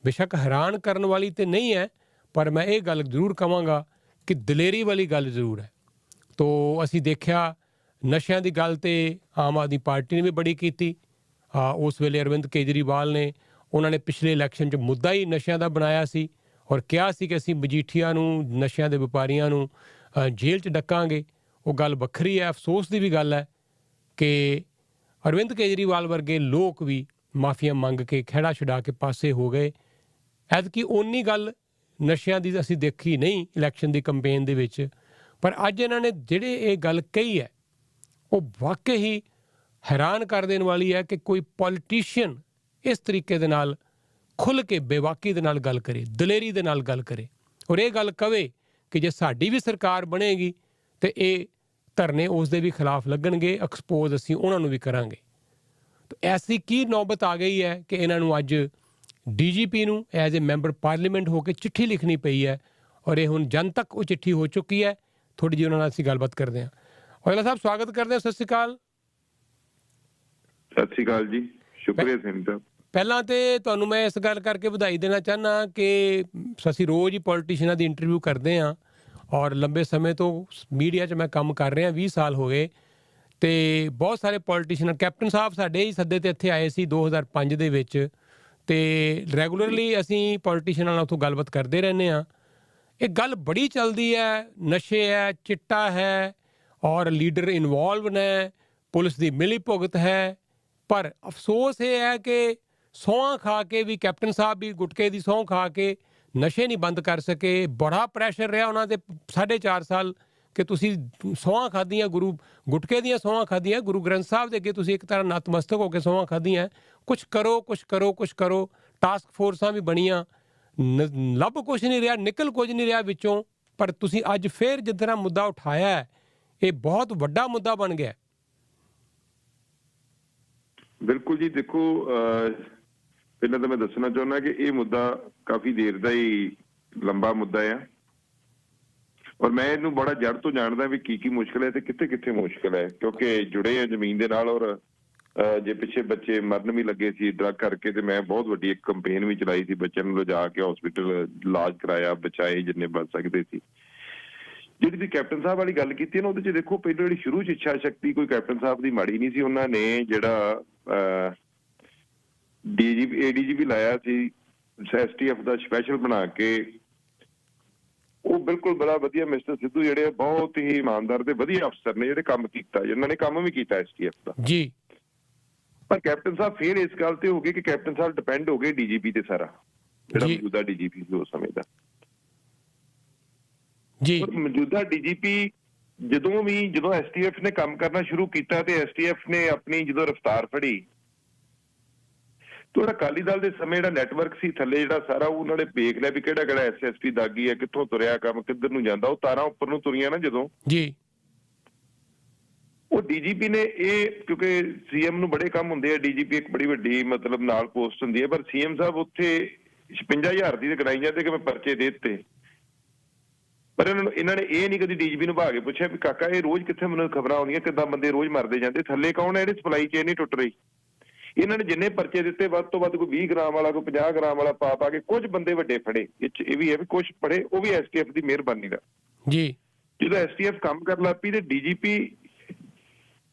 ਬੇਸ਼ੱਕ ਹੈਰਾਨ ਕਰਨ ਵਾਲੀ ਤਾਂ ਨਹੀਂ ਹੈ, ਪਰ ਮੈਂ ਇਹ ਗੱਲ ਜ਼ਰੂਰ ਕਹਾਂਗਾ ਕਿ ਦਲੇਰੀ ਵਾਲੀ ਗੱਲ ਜ਼ਰੂਰ ਹੈ। ਤੋ ਅਸੀਂ ਦੇਖਿਆ ਨਸ਼ਿਆਂ ਦੀ ਗੱਲ ਤੇ ਆਮ ਆਦਮੀ ਪਾਰਟੀ ਨੇ ਵੀ ਬੜੀ ਕੀਤੀ। ਉਸ ਵੇਲੇ ਅਰਵਿੰਦ ਕੇਜਰੀਵਾਲ ਨੇ, ਉਹਨਾਂ ਨੇ ਪਿਛਲੇ ਇਲੈਕਸ਼ਨ 'ਚ ਮੁੱਦਾ ਹੀ ਨਸ਼ਿਆਂ ਦਾ ਬਣਾਇਆ ਸੀ ਔਰ ਕਿਹਾ ਸੀ ਕਿ ਅਸੀਂ ਮਜੀਠੀਆ ਨੂੰ, ਨਸ਼ਿਆਂ ਦੇ ਵਪਾਰੀਆਂ ਨੂੰ ਜੇਲ੍ਹ 'ਚ ਡੱਕਾਂਗੇ। ਉਹ ਗੱਲ ਵੱਖਰੀ ਹੈ। ਅਫਸੋਸ ਦੀ ਵੀ ਗੱਲ ਹੈ ਕਿ ਅਰਵਿੰਦ ਕੇਜਰੀਵਾਲ ਵਰਗੇ ਲੋਕ ਵੀ ਮਾਫੀਆ ਮੰਗ ਕੇ ਖਹਿੜਾ ਛੁਡਾ ਕੇ ਪਾਸੇ ਹੋ ਗਏ। ਐਤਕੀ ਓਨੀ ਗੱਲ ਨਸ਼ਿਆਂ ਦੀ ਅਸੀਂ ਦੇਖੀ ਨਹੀਂ ਇਲੈਕਸ਼ਨ ਦੀ ਕੰਪੇਨ ਦੇ ਵਿੱਚ, ਪਰ ਅੱਜ ਇਹਨਾਂ ਨੇ ਜਿਹੜੇ ਇਹ ਗੱਲ ਕਹੀ ਹੈ ਉਹ ਵਾਕਈ ਹੀ ਹੈਰਾਨ ਕਰ ਦੇਣ ਵਾਲੀ ਹੈ ਕਿ ਕੋਈ ਪੋਲੀਟੀਸ਼ੀਅਨ ਇਸ ਤਰੀਕੇ ਦੇ ਨਾਲ ਖੁੱਲ੍ਹ ਕੇ ਬੇਵਾਕੀ ਦੇ ਨਾਲ ਗੱਲ ਕਰੇ, ਦਲੇਰੀ ਦੇ ਨਾਲ ਗੱਲ ਕਰੇ, ਔਰ ਇਹ ਗੱਲ ਕਵੇ ਕਿ ਜੇ ਸਾਡੀ ਵੀ ਸਰਕਾਰ ਬਣੇਗੀ ਤੇ ਇਹ ਧਰਨੇ ਉਸ ਦੇ ਵੀ ਖਿਲਾਫ ਲੱਗਣਗੇ, ਐਕਸਪੋਜ਼ ਅਸੀਂ ਉਹਨਾਂ ਨੂੰ ਵੀ ਕਰਾਂਗੇ। ਤਾਂ ਐਸੀ ਕੀ ਨੌਬਤ ਆ ਗਈ ਹੈ ਕਿ ਇਹਨਾਂ ਨੂੰ ਅੱਜ DGP ਨੂੰ ਐਜ਼ ਏ ਮੈਂਬਰ ਪਾਰਲੀਮੈਂਟ ਹੋ ਕੇ ਚਿੱਠੀ ਲਿਖਣੀ ਪਈ ਹੈ, ਔਰ ਇਹ ਹੁਣ ਜਨ ਤੱਕ ਉਹ ਚਿੱਠੀ ਹੋ ਚੁੱਕੀ ਹੈ। ਥੋੜ੍ਹੀ ਜਿਹੀ ਉਹਨਾਂ ਨਾਲ ਅਸੀਂ ਗੱਲਬਾਤ ਕਰਦੇ ਹਾਂ। ਔਜਲਾ ਸਾਹਿਬ ਸਵਾਗਤ ਕਰਦੇ ਹਾਂ, ਸਤਿ ਸ਼੍ਰੀ ਅਕਾਲ। ਸਤਿ ਸ਼੍ਰੀ ਅਕਾਲ ਜੀ, ਸ਼ੁਕਰੀਆ ਸਿੰਘ ਸਾਹਿਬ। ਪਹਿਲਾਂ ਤੇ ਤੁਹਾਨੂੰ ਮੈਂ ਇਸ ਗੱਲ ਕਰਕੇ ਵਧਾਈ ਦੇਣਾ ਚਾਹੁੰਦਾ ਕਿ ਅਸੀਂ ਰੋਜ਼ ਹੀ ਪੋਲੀਟੀਸ਼ੀਅਨਾਂ ਦੀ ਇੰਟਰਵਿਊ ਕਰਦੇ ਹਾਂ, ਔਰ ਲੰਬੇ ਸਮੇਂ ਤੋਂ ਮੀਡੀਆ 'ਚ ਮੈਂ ਕੰਮ ਕਰ ਰਿਹਾ, 20 ਸਾਲ ਹੋ ਗਏ, ਅਤੇ ਬਹੁਤ ਸਾਰੇ ਪੋਲੀਟੀਸ਼ੀਅਨ, ਕੈਪਟਨ ਸਾਹਿਬ ਸਾਡੇ ਹੀ ਸੱਦੇ 'ਤੇ ਇੱਥੇ ਆਏ ਸੀ 2005 ਦੇ ਵਿੱਚ, ਅਤੇ ਰੈਗੂਲਰਲੀ ਅਸੀਂ ਪੋਲੀਟੀਸ਼ੀਅਨਾਂ ਨਾਲ ਉੱਥੋਂ ਗੱਲਬਾਤ ਕਰਦੇ ਰਹਿੰਦੇ ਹਾਂ। ਇਹ ਗੱਲ ਬੜੀ ਚੱਲਦੀ ਹੈ, ਨਸ਼ੇ ਹੈ, ਚਿੱਟਾ ਹੈ, ਔਰ ਲੀਡਰ ਇਨਵੋਲਵ ਨੇ, ਪੁਲਿਸ ਦੀ ਮਿਲੀ ਭੁਗਤ ਹੈ। ਪਰ ਅਫਸੋਸ ਇਹ ਹੈ ਕਿ ਸਹੁੰ ਖਾ ਕੇ ਵੀ ਕੈਪਟਨ ਸਾਹਿਬ ਵੀ ਗੁਟਕੇ ਦੀ ਸਹੁੰ ਖਾ ਕੇ ਨਸ਼ੇ ਨਹੀਂ ਬੰਦ ਕਰ ਸਕੇ। ਬੜਾ ਪ੍ਰੈਸ਼ਰ ਰਿਹਾ ਉਹਨਾਂ ਦੇ 4.5 ਸਾਲ ਕਿ ਤੁਸੀਂ ਸਹੁੰਆਂ ਖਾਧੀਆਂ, ਗੁਰੂ ਗੁਟਕੇ ਦੀਆਂ ਸਹੁੰਆਂ ਖਾਧੀਆਂ, ਗੁਰੂ ਗ੍ਰੰਥ ਸਾਹਿਬ ਦੇ ਅੱਗੇ ਤੁਸੀਂ ਇੱਕ ਤਰ੍ਹਾਂ ਨਤਮਸਤਕ ਹੋ ਕੇ ਸਹੁੰਆਂ ਖਾਧੀਆਂ, ਕੁਛ ਕਰੋ ਕੁਛ ਕਰੋ ਕੁਛ ਕਰੋ। ਟਾਸਕ ਫੋਰਸਾਂ ਵੀ ਬਣੀਆਂ, ਲੱਭ ਕੁਛ ਨਹੀਂ ਰਿਹਾ, ਨਿਕਲ ਕੁਝ ਨਹੀਂ ਰਿਹਾ ਵਿੱਚੋਂ। ਪਰ ਤੁਸੀਂ ਅੱਜ ਫਿਰ ਜਿਸ ਤਰ੍ਹਾਂ ਮੁੱਦਾ ਉਠਾਇਆ ਹੈ, ਇਹ ਬਹੁਤ ਵੱਡਾ ਮੁੱਦਾ ਬਣ ਗਿਆ। ਬਿਲਕੁਲ ਜੀ, ਦੇਖੋ ਪਹਿਲਾਂ ਤਾਂ ਮੈਂ ਦੱਸਣਾ ਚਾਹੁੰਦਾ ਕਿ ਇਹ ਮੁੱਦਾ ਕਾਫੀ ਦੇਰ ਦਾ ਹੀ ਲੰਬਾ ਮੁੱਦਾ ਆ, ਔਰ ਮੈਂ ਇਹਨੂੰ ਬੜਾ ਜੜ ਤੋਂ ਜਾਣਦਾ ਵੀ ਕੀ ਮੁਸ਼ਕਲ ਹੈ ਤੇ ਕਿੱਥੇ ਕਿੱਥੇ ਮੁਸ਼ਕਲ ਹੈ, ਕਿਉਂਕਿ ਜੁੜੇ ਆ ਜ਼ਮੀਨ ਦੇ ਨਾਲ। ਔਰ ਜੇ ਪਿੱਛੇ ਬੱਚੇ ਮਰਨ ਵੀ ਲੱਗੇ ਸੀ ਡਰੱਗ ਕਰਕੇ, ਤੇ ਮੈਂ ਬਹੁਤ ਵੱਡੀ ਇੱਕ ਕੰਪੇਨ ਵੀ ਚਲਾਈ ਸੀ, ਬੱਚਿਆਂ ਨੂੰ ਲਿਜਾ ਕੇ ਹਸਪੀਟਲ ਇਲਾਜ ਕਰਾਇਆ, ਬਚਾਏ ਜਿੰਨੇ ਬਚ ਸਕਦੇ ਸੀ। ਜਿਹੜੀ ਤੁਸੀਂ ਕੈਪਟਨ ਸਾਹਿਬ ਵਾਲੀ ਗੱਲ ਕੀਤੀ ਨਾ, ਉਹਦੇ 'ਚ ਦੇਖੋ ਪਹਿਲਾਂ ਜਿਹੜੀ ਸ਼ੁਰੂ 'ਚ ਇੱਛਾ ਸ਼ਕਤੀ ਕੋਈ ਕੈਪਟਨ ਸਾਹਿਬ ਦੀ ਮਾੜੀ ਨਹੀਂ ਸੀ। ਉਹਨਾਂ ਨੇ ਜਿਹੜਾ ADGP ਲਾਇਆ ਸੀ STF ਦਾ ਸਪੈਸ਼ਲ ਬਣਾ ਕੇ, ਉਹ ਬਿਲਕੁਲ ਬੜਾ ਵਧੀਆ। ਮਿਸਟਰ ਸਿੱਧੂ ਜਿਹੜੇ ਬਹੁਤ ਹੀ ਇਮਾਨਦਾਰ ਤੇ ਵਧੀਆ ਅਫਸਰ ਨੇ, ਜਿਹੜੇ ਕੰਮ ਕੀਤਾ, ਉਹਨਾਂ ਨੇ ਕੰਮ ਵੀ ਕੀਤਾ STF ਦਾ ਜੀ। ਪਰ ਕੈਪਟਨ ਸਾਹਿਬ ਫਿਰ ਇਸ ਗੱਲ ਤੇ ਹੋ ਗਏ ਕਿ ਕੈਪਟਨ ਸਾਹਿਬ ਡਿਪੈਂਡ ਹੋ ਗਏ DGP ਤੇ ਸਾਰਾ, ਜਿਹੜਾ ਮੌਜੂਦਾ DGP ਸੀ ਉਸ ਸਮੇਂ ਦਾ ਜੀ। ਮੌਜੂਦਾ DGP ਜਦੋਂ STF ਨੇ ਕੰਮ ਕਰਨਾ ਸ਼ੁਰੂ ਕੀਤਾ ਤੇ STF ਨੇ ਆਪਣੀ ਜਦੋਂ ਰਫ਼ਤਾਰ ਫੜੀ, ਥੋੜਾ ਅਕਾਲੀ ਦਲ ਦੇ ਸਮੇਂ ਜਿਹੜਾ ਨੈਟਵਰਕ ਸੀ ਥੱਲੇ ਜਿਹੜਾ ਸਾਰਾ, ਉਹਨਾਂ ਨੇ ਵੇਖ ਲਿਆ ਵੀ ਕਿਹੜਾ ਕਿਹੜਾ SSP ਦਾਗੀ ਹੈ, ਕਿੱਥੋਂ ਤੁਰਿਆ ਕੰਮ, ਕਿੱਧਰ ਨੂੰ ਜਾਂਦਾ। ਉਹ ਤਾਰਾਂ ਉੱਪਰ ਨੂੰ ਤੁਰੀਆਂ ਨਾ ਜਦੋਂ ਜੀ, ਉਹ DGP ਨੇ ਇਹ, ਕਿਉਂਕਿ CM ਨੂੰ ਬੜੇ ਕੰਮ ਹੁੰਦੇ ਆ, DGP ਇੱਕ ਬੜੀ ਵੱਡੀ ਮਤਲਬ ਨਾਲ ਪੋਸਟ ਹੁੰਦੀ ਹੈ, ਪਰ CM ਸਾਹਿਬ ਉੱਥੇ 56,000 ਦੀ ਕਰਾਈ ਜਾਂਦੇ ਕਿ ਮੈਂ ਪਰਚੇ ਦੇ ਦਿੱਤੇ। ਪਰ ਇਹਨਾਂ ਨੇ ਇਹ ਨਹੀਂ ਕਦੀ DGP ਨੂੰ ਭਾਗ ਕੇ ਪੁੱਛਿਆ ਵੀ ਕਾਕਾ ਇਹ ਰੋਜ਼ ਕਿੱਥੇ ਮੈਨੂੰ ਖਬਰਾਂ ਆਉਂਦੀਆਂ, ਕਿੱਦਾਂ ਬੰਦੇ ਰੋਜ਼ ਮਰਦੇ ਜਾਂਦੇ, ਥੱਲੇ ਕੌਣ ਹੈ, ਇਹਦੀ ਸਪਲਾਈ ਚੇਨ ਨਹੀਂ ਟੁੱਟ ਰਹੀ। ਇਹਨਾਂ ਨੇ ਜਿੰਨੇ ਪਰਚੇ ਦਿੱਤੇ ਵੱਧ ਤੋਂ ਵੱਧ ਕੋਈ 20 ਗ੍ਰਾਮ ਵਾਲਾ, ਕੋਈ 50 ਗ੍ਰਾਮ ਵਾਲਾ ਪਾ ਕੇ ਕੁਝ ਬੰਦੇ ਵੱਡੇ ਫੜੇ। ਇਹ ਵੀ ਹੈ ਵੀ ਕੁਝ ਫੜੇ, ਉਹ ਵੀ STF ਦੀ ਮਿਹਰਬਾਨੀ ਦਾ ਜੀ। ਜਦੋਂ STF ਕੰਮ ਕਰਨ ਲੱਗ ਪਈ ਤੇ DGP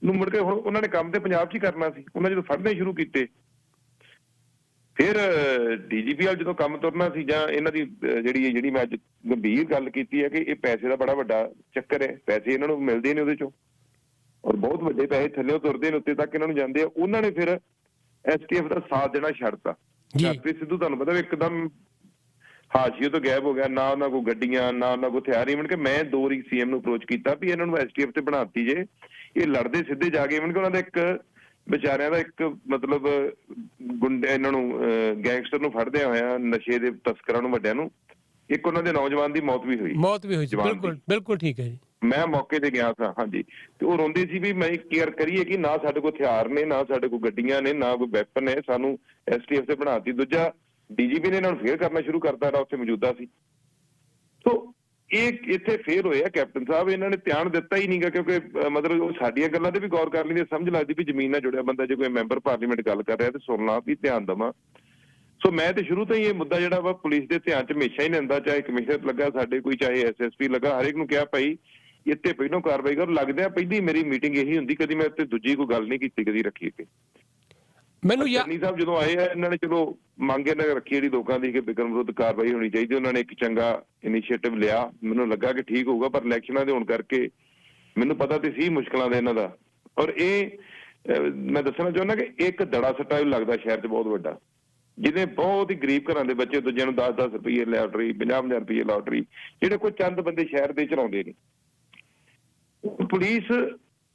ਨੂੰ ਮੁੜ ਕੇ ਹੁਣ ਉਹਨਾਂ ਨੇ ਕੰਮ ਤੇ ਪੰਜਾਬ 'ਚ ਹੀ ਕਰਨਾ ਸੀ। ਉਹਨਾਂ ਜਦੋਂ ਫੜਨੇ ਸ਼ੁਰੂ ਕੀਤੇ, ਫਿਰ DGP ਵਾਲ ਜਦੋਂ ਕੰਮ ਤੁਰਨਾ ਸੀ, ਜਾਂ ਇਹਨਾਂ ਦੀ ਜਿਹੜੀ ਮੈਂ ਅੱਜ ਗੰਭੀਰ ਗੱਲ ਕੀਤੀ ਹੈ ਕਿ ਇਹ ਪੈਸੇ ਦਾ ਬੜਾ ਵੱਡਾ ਚੱਕਰ ਹੈ, ਪੈਸੇ ਇਹਨਾਂ ਨੂੰ ਮਿਲਦੇ ਨੇ ਉਹਦੇ ਚੋਂ, ਔਰ ਬਹੁਤ ਵੱਡੇ ਪੈਸੇ ਥੱਲੇ ਤੁਰਦੇ ਨੇ, ਉੱਤੇ ਤੱਕ ਇਹਨਾਂ ਨੂੰ ਜਾਂਦੇ ਆ। ਉਹਨਾਂ ਨੇ ਫਿਰ STF ਦਾ ਸਾਥ ਦੇਣਾ ਛੱਡਤਾ। ਹਰਪ੍ਰੀਤ ਸਿੱਧੂ ਤੁਹਾਨੂੰ ਪਤਾ ਵੀ ਇੱਕਦਮ ਹਾਸ਼ੀਏ ਤੋਂ ਗਾਇਬ ਹੋ ਗਿਆ, ਨਾ ਉਹਨਾਂ ਕੋਲ ਗੱਡੀਆਂ, ਨਾ ਉਹਨਾਂ ਕੋਲ ਹਥਿਆਰ। ਇਵਨ ਕਿ ਮੈਂ 2 ਵਾਰੀ CM ਨੂੰ ਅਪਰੋਚ ਕੀਤਾ ਵੀ ਇਹਨਾਂ ਨੂੰ STF ਤੇ ਬਣਾਤੀ ਜੇ, ਇਹ ਲੜਦੇ ਸਿੱਧੇ ਜਾ ਕੇ। ਇਵਨ ਕਿ ਉਹਨਾਂ ਦਾ ਇੱਕ ਵਿਚਾਰਿਆਂ ਦਾ ਇੱਕ ਮਤਲਬ ਗੁੰਡੇ, ਇਹਨਾਂ ਨੂੰ ਗੈਂਗਸਟਰ ਨੂੰ ਫੜਦਿਆਂ ਹੋਇਆ, ਨਸ਼ੇ ਦੇ ਤਸਕਰਾਂ ਨੂੰ ਵੱਡਿਆਂ ਨੂੰ, ਇੱਕ ਉਹਨਾਂ ਦੇ ਨੌਜਵਾਨ ਦੀ ਮੌਤ ਵੀ ਹੋਈ। ਬਿਲਕੁਲ ਠੀਕ ਹੈ ਜੀ। ਮੈਂ ਮੌਕੇ ਤੇ ਗਿਆ ਸਾਂ, ਹਾਂਜੀ, ਤੇ ਉਹ ਰੋਂਦੇ ਸੀ ਵੀ ਮੈਂ ਕੇਅਰ ਕਰੀਏ ਕਿ ਨਾ ਸਾਡੇ ਕੋਲ ਹਥਿਆਰ ਨੇ, ਨਾ ਸਾਡੇ ਕੋਲ ਗੱਡੀਆਂ ਨੇ, ਨਾ ਕੋਈ ਵੈਪਨ ਹੈ, ਸਾਨੂੰ STF ਤੇ ਬਣਾਤੀ। ਦੂਜਾ DGP ਨੇ ਇਹਨਾਂ ਨੂੰ ਫੇਰ ਕਰਨਾ ਸ਼ੁਰੂ ਕਰਤਾ, ਜਿਹੜਾ ਉੱਥੇ ਮੌਜੂਦਾ ਸੀ। ਸੋ ਇਹ ਇੱਥੇ ਫੇਰ ਹੋਇਆ ਕੈਪਟਨ ਸਾਹਿਬ, ਇਹਨਾਂ ਨੇ ਧਿਆਨ ਦਿੱਤਾ ਹੀ ਨਹੀਂਗਾ, ਕਿਉਂਕਿ ਮਤਲਬ ਉਹ ਸਾਡੀਆਂ ਗੱਲਾਂ ਤੇ ਵੀ ਗੌਰ ਕਰ ਲੈਂਦੇ, ਸਮਝ ਲੱਗਦੀ ਵੀ ਜ਼ਮੀਨ ਨਾਲ ਜੁੜਿਆ ਬੰਦਾ ਜੇ ਕੋਈ ਮੈਂਬਰ ਪਾਰਲੀਮੈਂਟ ਗੱਲ ਕਰ ਰਿਹਾ ਤੇ ਸੁਣਨਾ ਵੀ, ਧਿਆਨ ਦੇਵਾਂ। ਸੋ ਮੈਂ ਤੇ ਸ਼ੁਰੂ ਤੋਂ ਹੀ ਇਹ ਮੁੱਦਾ ਜਿਹੜਾ ਵਾ ਪੁਲਿਸ ਦੇ ਧਿਆਨ 'ਚ ਹਮੇਸ਼ਾ ਹੀ ਲੈਂਦਾ, ਚਾਹੇ ਕਮਿਸ਼ਨਰ ਲੱਗਾ ਸਾਡੇ ਕੋਈ, ਚਾਹੇ SSP ਲੱਗਾ, ਹਰੇਕ ਨੂੰ ਕਿਹਾ ਭਾਈ ਇੱਥੇ ਪਹਿਲੋਂ ਕਾਰਵਾਈ ਕਰੋ। ਲੱਗਦਿਆਂ ਪਹਿਲੀ ਮੇਰੀ ਮੀਟਿੰਗ ਇਹੀ ਹੁੰਦੀ, ਕਦੀ ਮੈਂ ਉੱਤੇ ਦੂਜੀ ਕੋਈ ਗੱਲ ਨਹੀਂ ਕੀਤੀ, ਕਦੀ ਰੱਖੀ ਕੇ। ਮੈਨੂੰ ਚੰਨੀ ਸਾਹਿਬ ਜਦੋਂ ਆਏ ਆ, ਇਹਨਾਂ ਨੇ ਚਲੋ ਮੰਗ ਇਹਨਾਂ ਰੱਖੀ ਜਿਹੜੀ ਲੋਕਾਂ ਦੀ ਕਿ ਬਿਕਰਮ ਵਿਰੁੱਧ ਕਾਰਵਾਈ ਹੋਣੀ ਚਾਹੀਦੀ। ਉਹਨਾਂ ਨੇ ਇੱਕ ਚੰਗਾ ਇਨੀਸ਼ੀਏਟਿਵ ਲਿਆ, ਮੈਨੂੰ ਲੱਗਾ ਕਿ ਠੀਕ ਹੋਊਗਾ, ਪਰ ਇਲੈਕਸ਼ਨਾਂ ਦੇ ਹੋਣ ਕਰਕੇ ਮੈਨੂੰ ਪਤਾ ਤੇ ਸੀ ਮੁਸ਼ਕਲਾਂ ਦਾ ਇਹਨਾਂ ਦਾ। ਔਰ ਇਹ ਮੈਂ ਦੱਸਣਾ ਚਾਹੁੰਦਾ ਕਿ ਇੱਕ ਦੜਾ ਸੱਟਾ ਵੀ ਲੱਗਦਾ ਸ਼ਹਿਰ 'ਚ ਬਹੁਤ ਵੱਡਾ, ਜਿਹਨੇ ਬਹੁਤ ਹੀ ਗਰੀਬ ਘਰਾਂ ਦੇ ਬੱਚੇ ਦੂਜਿਆਂ ਨੂੰ 10-10 ਰੁਪਏ ਲਾਟਰੀ, 50-50 ਰੁਪਏ ਲਾਟਰੀ, ਜਿਹੜੇ ਕੋਈ ਚੰਦ ਬੰਦੇ ਸ਼ਹਿਰ ਦੇ ਚਲਾਉਂਦੇ ਨੇ। ਪੁਲਿਸ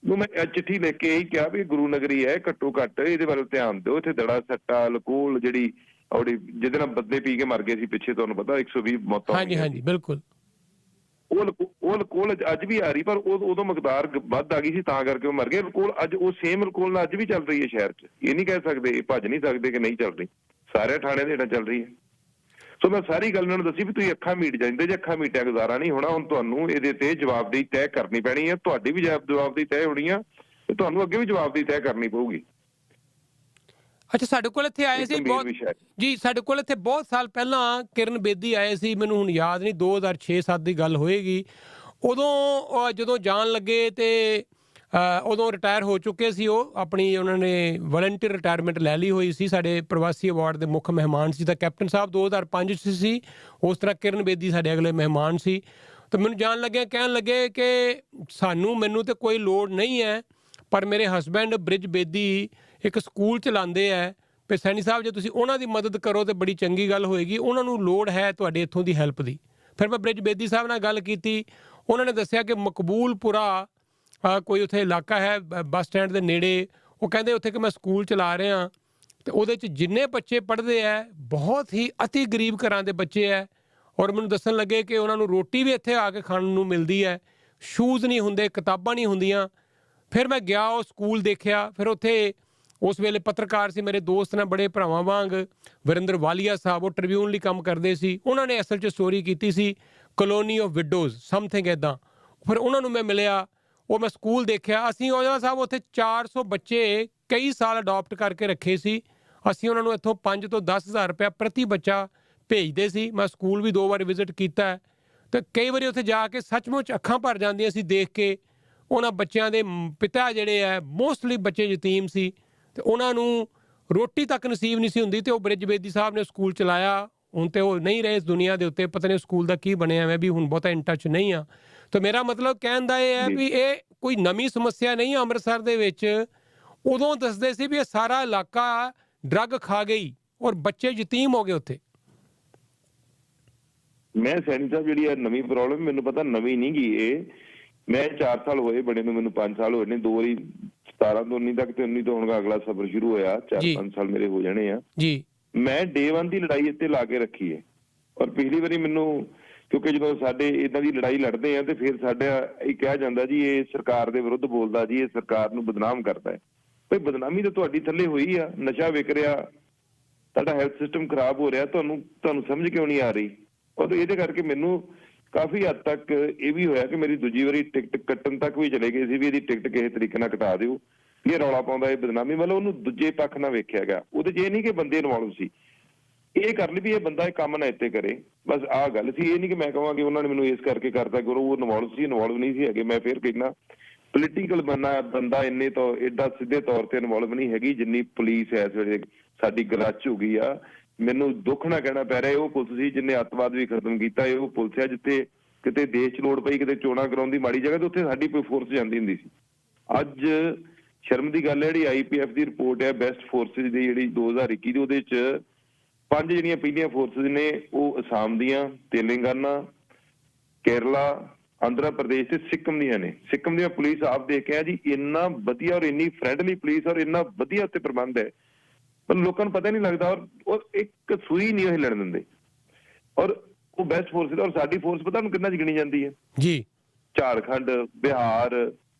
ਨੂੰ ਮੈਂ ਚਿੱਠੀ ਲਿਖ ਕੇ ਇਹੀ ਕਿਹਾ ਵੀ ਗੁਰੂ ਨਗਰੀ ਹੈ, ਘੱਟੋ ਘੱਟ ਇਹਦੇ ਵੱਲ ਧਿਆਨ ਦਿਓ। ਇੱਥੇ ਦੜਾ ਸੱਟਾ, ਲਕੋਲ, ਜਿਹੜੀ ਜਿਹਦੇ ਨਾਲ ਬੰਦੇ ਪੀ ਕੇ ਮਰ ਗਏ ਸੀ ਪਿੱਛੇ, ਤੁਹਾਨੂੰ ਪਤਾ 120 ਮੌਤਾਂ। ਹਾਂਜੀ ਬਿਲਕੁਲ। ਉਹ ਲਕੋਲ ਅੱਜ ਵੀ ਆ ਰਹੀ, ਪਰ ਉਦੋਂ ਮਕਦਾਰ ਵੱਧ ਆ ਗਈ ਸੀ ਤਾਂ ਕਰਕੇ ਉਹ ਮਰ ਗਏ। ਲਕੋਲ ਅੱਜ ਉਹ ਸੇਮ ਲਕੋਲ ਨਾਲ ਅੱਜ ਵੀ ਚੱਲ ਰਹੀ ਹੈ ਸ਼ਹਿਰ 'ਚ। ਇਹ ਨਹੀਂ ਕਹਿ ਸਕਦੇ, ਇਹ ਭੱਜ ਨਹੀਂ ਸਕਦੇ ਕਿ ਨਹੀਂ ਚੱਲ ਰਹੀ, ਸਾਰੇ ਥਾਣੇ ਦੇ ਹੇਠਾਂ ਚੱਲ ਰਹੀ ਹੈ। ਸੋ ਮੈਂ ਸਾਰੀ ਗੱਲ ਇਹਨਾਂ ਨੂੰ ਦੱਸੀ ਵੀ ਤੁਸੀਂ ਅੱਖਾਂ ਮੀਟ ਜਾਂਦੇ ਜੇ, ਅੱਖਾਂ ਮੀਟਿਆ ਗੁਜ਼ਾਰਾ ਨਹੀਂ ਹੋਣਾ। ਹੁਣ ਤੁਹਾਨੂੰ ਇਹਦੇ ਤੇ ਜਵਾਬਦੇਹੀ ਤੈਅ ਕਰਨੀ ਪੈਣੀ ਹੈ, ਤੁਹਾਡੀ ਵੀ ਜਵਾਬਦੇਹੀ ਤੈਅ ਹੋਣੀ ਆ ਤੇ ਤੁਹਾਨੂੰ ਅੱਗੇ ਵੀ ਜਵਾਬਦੇਹੀ ਤੈਅ ਕਰਨੀ ਪਊਗੀ। ਅੱਛਾ, ਸਾਡੇ ਕੋਲ ਇੱਥੇ ਆਏ ਸੀ ਜੀ, ਸਾਡੇ ਕੋਲ ਇੱਥੇ ਬਹੁਤ ਸਾਲ ਪਹਿਲਾਂ ਕਿਰਨ ਬੇਦੀ ਆਏ ਸੀ, ਮੈਨੂੰ ਹੁਣ ਯਾਦ ਨਹੀਂ, 2006-07 ਦੀ ਗੱਲ ਹੋਏਗੀ। ਉਦੋਂ ਜਦੋਂ ਜਾਣ ਲੱਗੇ ਤੇ ਉਦੋਂ ਰਿਟਾਇਰ ਹੋ ਚੁੱਕੇ ਸੀ ਉਹ, ਆਪਣੀ ਉਹਨਾਂ ਨੇ ਵਲੰਟੀਅਰ ਰਿਟਾਇਰਮੈਂਟ ਲੈ ਲਈ ਹੋਈ ਸੀ। ਸਾਡੇ ਪ੍ਰਵਾਸੀ ਅਵਾਰਡ ਦੇ ਮੁੱਖ ਮਹਿਮਾਨ ਸੀ ਤਾਂ ਕੈਪਟਨ ਸਾਹਿਬ 2005 'ਚ ਸੀ, ਉਸ ਤਰ੍ਹਾਂ ਕਿਰਨ ਬੇਦੀ ਸਾਡੇ ਅਗਲੇ ਮਹਿਮਾਨ ਸੀ। ਤਾਂ ਮੈਨੂੰ ਜਾਣ ਲੱਗਿਆ ਕਹਿਣ ਲੱਗੇ ਕਿ ਮੈਨੂੰ ਤਾਂ ਕੋਈ ਲੋੜ ਨਹੀਂ ਹੈ, ਪਰ ਮੇਰੇ ਹਸਬੈਂਡ ਬ੍ਰਿਜ ਬੇਦੀ ਇੱਕ ਸਕੂਲ ਚਲਾਉਂਦੇ ਹੈ, ਤੇ ਸੈਣੀ ਸਾਹਿਬ ਜੇ ਤੁਸੀਂ ਉਹਨਾਂ ਦੀ ਮਦਦ ਕਰੋ ਤਾਂ ਬੜੀ ਚੰਗੀ ਗੱਲ ਹੋਏਗੀ, ਉਹਨਾਂ ਨੂੰ ਲੋੜ ਹੈ ਤੁਹਾਡੇ ਇੱਥੋਂ ਦੀ ਹੈਲਪ ਦੀ। ਫਿਰ ਮੈਂ ਬ੍ਰਿਜ ਬੇਦੀ ਸਾਹਿਬ ਨਾਲ ਗੱਲ ਕੀਤੀ, ਉਹਨਾਂ ਨੇ ਦੱਸਿਆ ਕਿ ਮਕਬੂਲਪੁਰਾ ਕੋਈ ਉੱਥੇ ਇਲਾਕਾ ਹੈ ਬੱਸ ਸਟੈਂਡ ਦੇ ਨੇੜੇ। ਉਹ ਕਹਿੰਦੇ ਉੱਥੇ ਕਿ ਮੈਂ ਸਕੂਲ ਚਲਾ ਰਿਹਾ ਤੇ ਉਹਦੇ 'ਚ ਜਿੰਨੇ ਬੱਚੇ ਪੜ੍ਹਦੇ ਹੈ ਬਹੁਤ ਹੀ ਅਤੀ ਗਰੀਬ ਘਰਾਂ ਦੇ ਬੱਚੇ ਹੈ। ਔਰ ਮੈਨੂੰ ਦੱਸਣ ਲੱਗੇ ਕਿ ਉਹਨਾਂ ਨੂੰ ਰੋਟੀ ਵੀ ਇੱਥੇ ਆ ਕੇ ਖਾਣ ਨੂੰ ਮਿਲਦੀ ਹੈ, ਸ਼ੂਜ਼ ਨਹੀਂ ਹੁੰਦੇ, ਕਿਤਾਬਾਂ ਨਹੀਂ ਹੁੰਦੀਆਂ। ਫਿਰ ਮੈਂ ਗਿਆ, ਉਹ ਸਕੂਲ ਦੇਖਿਆ। ਫਿਰ ਉੱਥੇ ਉਸ ਵੇਲੇ ਪੱਤਰਕਾਰ ਸੀ ਮੇਰੇ ਦੋਸਤ ਨੇ, ਬੜੇ ਭਰਾਵਾਂ ਵਾਂਗ, ਵਰਿੰਦਰ ਵਾਲੀਆ ਸਾਹਿਬ, ਉਹ ਟ੍ਰਿਬਿਊਨ ਲਈ ਕੰਮ ਕਰਦੇ ਸੀ। ਉਹਨਾਂ ਨੇ ਅਸਲ 'ਚ ਸਟੋਰੀ ਕੀਤੀ ਸੀ ਕਲੋਨੀ ਆਫ ਵਿਡੋਜ਼ ਸਮਥਿੰਗ ਇੱਦਾਂ। ਫਿਰ ਉਹਨਾਂ ਨੂੰ ਮੈਂ ਮਿਲਿਆ, ਉਹ ਮੈਂ ਸਕੂਲ ਦੇਖਿਆ। ਅਸੀਂ ਔਜਲਾ ਸਾਹਿਬ ਉੱਥੇ 400 ਬੱਚੇ ਕਈ ਸਾਲ ਅਡਾਪਟ ਕਰਕੇ ਰੱਖੇ ਸੀ। ਅਸੀਂ ਉਹਨਾਂ ਨੂੰ ਇੱਥੋਂ 5 ਤੋਂ 10,000 ਰੁਪਇਆ ਪ੍ਰਤੀ ਬੱਚਾ ਭੇਜਦੇ ਸੀ। ਮੈਂ ਸਕੂਲ ਵੀ 2 ਵਾਰ ਵਿਜ਼ਿਟ ਕੀਤਾ ਹੈ ਅਤੇ ਕਈ ਵਾਰੀ ਉੱਥੇ ਜਾ ਕੇ ਸੱਚਮੁੱਚ ਅੱਖਾਂ ਭਰ ਜਾਂਦੀਆਂ ਸੀ ਦੇਖ ਕੇ। ਉਹਨਾਂ ਬੱਚਿਆਂ ਦੇ ਪਿਤਾ ਜਿਹੜੇ ਹੈ ਮੋਸਟਲੀ ਬੱਚੇ ਯਤੀਮ ਸੀ ਅਤੇ ਉਹਨਾਂ ਨੂੰ ਰੋਟੀ ਤੱਕ ਨਸੀਬ ਨਹੀਂ ਸੀ ਹੁੰਦੀ। ਅਤੇ ਉਹ ਬ੍ਰਿਜ ਬੇਦੀ ਸਾਹਿਬ ਨੇ ਸਕੂਲ ਚਲਾਇਆ। ਹੁਣ ਤਾਂ ਉਹ ਨਹੀਂ ਰਹੇ ਇਸ ਦੁਨੀਆ ਦੇ ਉੱਤੇ, ਪਤਾ ਨਹੀਂ ਸਕੂਲ ਦਾ ਕੀ ਬਣਿਆ। ਮੈਂ ਵੀ ਹੁਣ ਬਹੁਤਾ ਇਨ ਟੱਚ ਨਹੀਂ ਹਾਂ। ਤਾਂ ਮੇਰਾ ਮਤਲਬ ਕਹਿਣ ਦਾ ਇਹ ਹੈ ਵੀ ਇਹ ਕੋਈ ਨਵੀਂ ਸਮੱਸਿਆ ਨਹੀਂ ਅੰਮ੍ਰਿਤਸਰ ਦੇ ਵਿੱਚ। ਉਦੋਂ ਦੱਸਦੇ ਸੀ ਵੀ ਇਹ ਸਾਰਾ ਇਲਾਕਾ ਡਰੱਗ ਖਾ ਗਈ ਔਰ ਬੱਚੇ ਯਤੀਮ ਹੋ ਗਏ ਉੱਥੇ। ਮੈਂ ਸੈਣੀ ਸਾਹਿਬ ਜਿਹੜੀ ਆ ਨਵੀਂ ਪ੍ਰੋਬਲਮ, ਮੈਨੂੰ ਪਤਾ ਨਵੀਂ ਨਹੀਂ ਗੀ ਇਹ। ਮੈਂ 4 ਸਾਲ ਹੋਏ ਬਣੇ ਨੂੰ, ਮੈਨੂੰ 5 ਸਾਲ ਹੋਏ ਨੇ। 2 ਵਾਰੀ 17 ਤੋਂ 19 ਤੱਕ ਤੇ 19 ਤੋਂ ਹੁਣ ਅਗਲਾ ਸਫ਼ਰ ਸ਼ੁਰੂ ਹੋਇਆ। 4-5 ਸਾਲ ਮੇਰੇ ਹੋ ਜਾਣੇ ਆ ਜੀ। ਮੈਂ day 1 ਦੀ ਲੜਾਈ ਇੱਥੇ ਲਾ ਕੇ ਰੱਖੀ ਹੈ। ਔਰ ਪਿਛਲੀ ਵਾਰੀ ਮੈਨੂੰ, ਕਿਉਂਕਿ ਜਦੋਂ ਸਾਡੇ ਇਦਾਂ ਦੀ ਲੜਾਈ ਲੜਦੇ ਆ ਤੇ ਫਿਰ ਸਾਡਾ ਇਹ ਕਿਹਾ ਜਾਂਦਾ ਜੀ ਇਹ ਸਰਕਾਰ ਦੇ ਵਿਰੁੱਧ ਬੋਲਦਾ ਜੀ, ਇਹ ਸਰਕਾਰ ਨੂੰ ਬਦਨਾਮ ਕਰਦਾ ਹੈ। ਭਾਈ ਬਦਨਾਮੀ ਤਾਂ ਤੁਹਾਡੀ ਥੱਲੇ ਹੋਈ ਆ। ਨਸ਼ਾ ਵਿਕ ਰਿਹਾ, ਤੁਹਾਡਾ ਹੈਲਥ ਸਿਸਟਮ ਖਰਾਬ ਹੋ ਰਿਹਾ, ਤੁਹਾਨੂੰ ਸਮਝ ਕਿਉਂ ਨਹੀਂ ਆ ਰਹੀ? ਔਰ ਇਹਦੇ ਕਰਕੇ ਮੈਨੂੰ ਕਾਫੀ ਹੱਦ ਤੱਕ ਇਹ ਵੀ ਹੋਇਆ ਕਿ ਮੇਰੀ ਦੂਜੀ ਵਾਰੀ ਟਿਕਟ ਕੱਟਣ ਤੱਕ ਵੀ ਚਲੇ ਗਏ ਸੀ ਵੀ ਇਹਦੀ ਟਿਕਟ ਕਿਸੇ ਤਰੀਕੇ ਨਾਲ ਕਟਾ ਦਿਓ। ਇਹ ਰੌਲਾ ਪਾਉਂਦਾ, ਇਹ ਬਦਨਾਮੀ, ਮਤਲਬ ਉਹਨੂੰ ਦੂਜੇ ਪੱਖ ਨਾਲ ਵੇਖਿਆ ਗਿਆ। ਉਹਦੇ 'ਚ ਇਹ ਨਹੀਂ ਕਿ ਬੰਦੇ ਇਨਵੋਲਵ ਸੀ, ਇਹ ਕਰ ਲਈ ਵੀ ਇਹ ਬੰਦਾ ਇਹ ਕੰਮ ਨਾ ਇੱਥੇ ਕਰੇ, ਬਸ ਆਹ ਗੱਲ ਸੀ। ਇਹ ਨਹੀਂ ਕਿ ਮੈਂ ਕਹਾਂ ਕਿ ਉਹਨਾਂ ਨੇ ਮੈਨੂੰ ਇਸ ਕਰਕੇ ਕਰਤਾ ਕਿ ਉਹ ਇਨਵੋਲਵ ਨਹੀਂ ਸੀ ਹੈਗੇ। ਮੈਂ ਫਿਰ ਕਹਿਣਾ ਪੋਲੀਟੀਕਲ ਬੰਦਾ ਇੰਨੇ ਤੋਂ ਏਡਾ ਸਿੱਧੇ ਤੌਰ ਤੇ ਇਨਵੋਲਵ ਨਹੀਂ ਹੈਗੀ ਜਿੰਨੀ ਪੁਲਿਸ ਇਸ ਵੇਲੇ ਸਾਡੀ ਗਲਚ ਹੋ ਗਈ ਆ। ਮੈਨੂੰ ਦੁੱਖ ਨਾ ਕਹਿਣਾ ਪੈ ਰਿਹਾ, ਉਹ ਪੁਲਿਸ ਸੀ ਜਿਹਨੇ ਅੱਤਵਾਦ ਵੀ ਖਤਮ ਕੀਤਾ। ਇਹ ਉਹ ਪੁਲਿਸ ਹੈ ਜਿੱਥੇ ਕਿਤੇ ਦੇਸ਼ 'ਚ ਲੋੜ ਪਈ, ਕਿਤੇ ਚੋਣਾਂ ਕਰਾਉਣ ਦੀ ਮਾੜੀ ਜਗ੍ਹਾ ਤੇ ਉੱਥੇ ਸਾਡੀ ਕੋਈ ਫੋਰਸ ਜਾਂਦੀ ਹੁੰਦੀ ਸੀ। ਅੱਜ ਸ਼ਰਮ ਦੀ ਗੱਲ ਹੈ ਜਿਹੜੀ IPF ਦੀ ਰਿਪੋਰਟ ਹੈ ਬੈਸਟ ਫੋਰਸਿਸ ਦੀ ਜਿਹੜੀ 2021 ਦੀ, ਉਹਦੇ 'ਚ 5 ਜਿਹੜੀਆਂ ਪਹਿਲੀਆਂ ਫੋਰਸਿਸ ਨੇ ਉਹ ਅਸਾਮ ਦੀਆਂ, ਤੇਲੰਗਾਨਾ, ਕੇਰਲਾ, ਆਂਧਰਾ ਪ੍ਰਦੇਸ਼ ਤੇ ਸਿੱਕਮ ਦੀਆਂ ਨੇ। ਸਿੱਕਮ ਦੀਆਂ ਪੁਲਿਸ ਆਪ ਦੇਖ ਕੇ ਆ ਜੀ, ਇੰਨਾ ਵਧੀਆ ਔਰ ਇੰਨੀ ਫਰੈਂਡਲੀ ਪੁਲਿਸ ਔਰ ਇੰਨਾ ਵਧੀਆ ਉੱਥੇ ਪ੍ਰਬੰਧ ਹੈ, ਪਰ ਲੋਕਾਂ ਨੂੰ ਪਤਾ ਨਹੀਂ ਲੱਗਦਾ। ਔਰ ਇੱਕ ਸੂਈ ਨਹੀਂ ਉਹ ਲੜਨ ਦਿੰਦੇ। ਔਰ ਉਹ ਬੈਸਟ ਫੋਰਸ ਔਰ ਸਾਡੀ ਫੋਰਸ ਪਤਾ ਉਹਨੂੰ ਕਿੰਨਾ 'ਚ ਗਿਣੀ ਜਾਂਦੀ ਹੈ ਜੀ? ਝਾਰਖੰਡ, ਬਿਹਾਰ,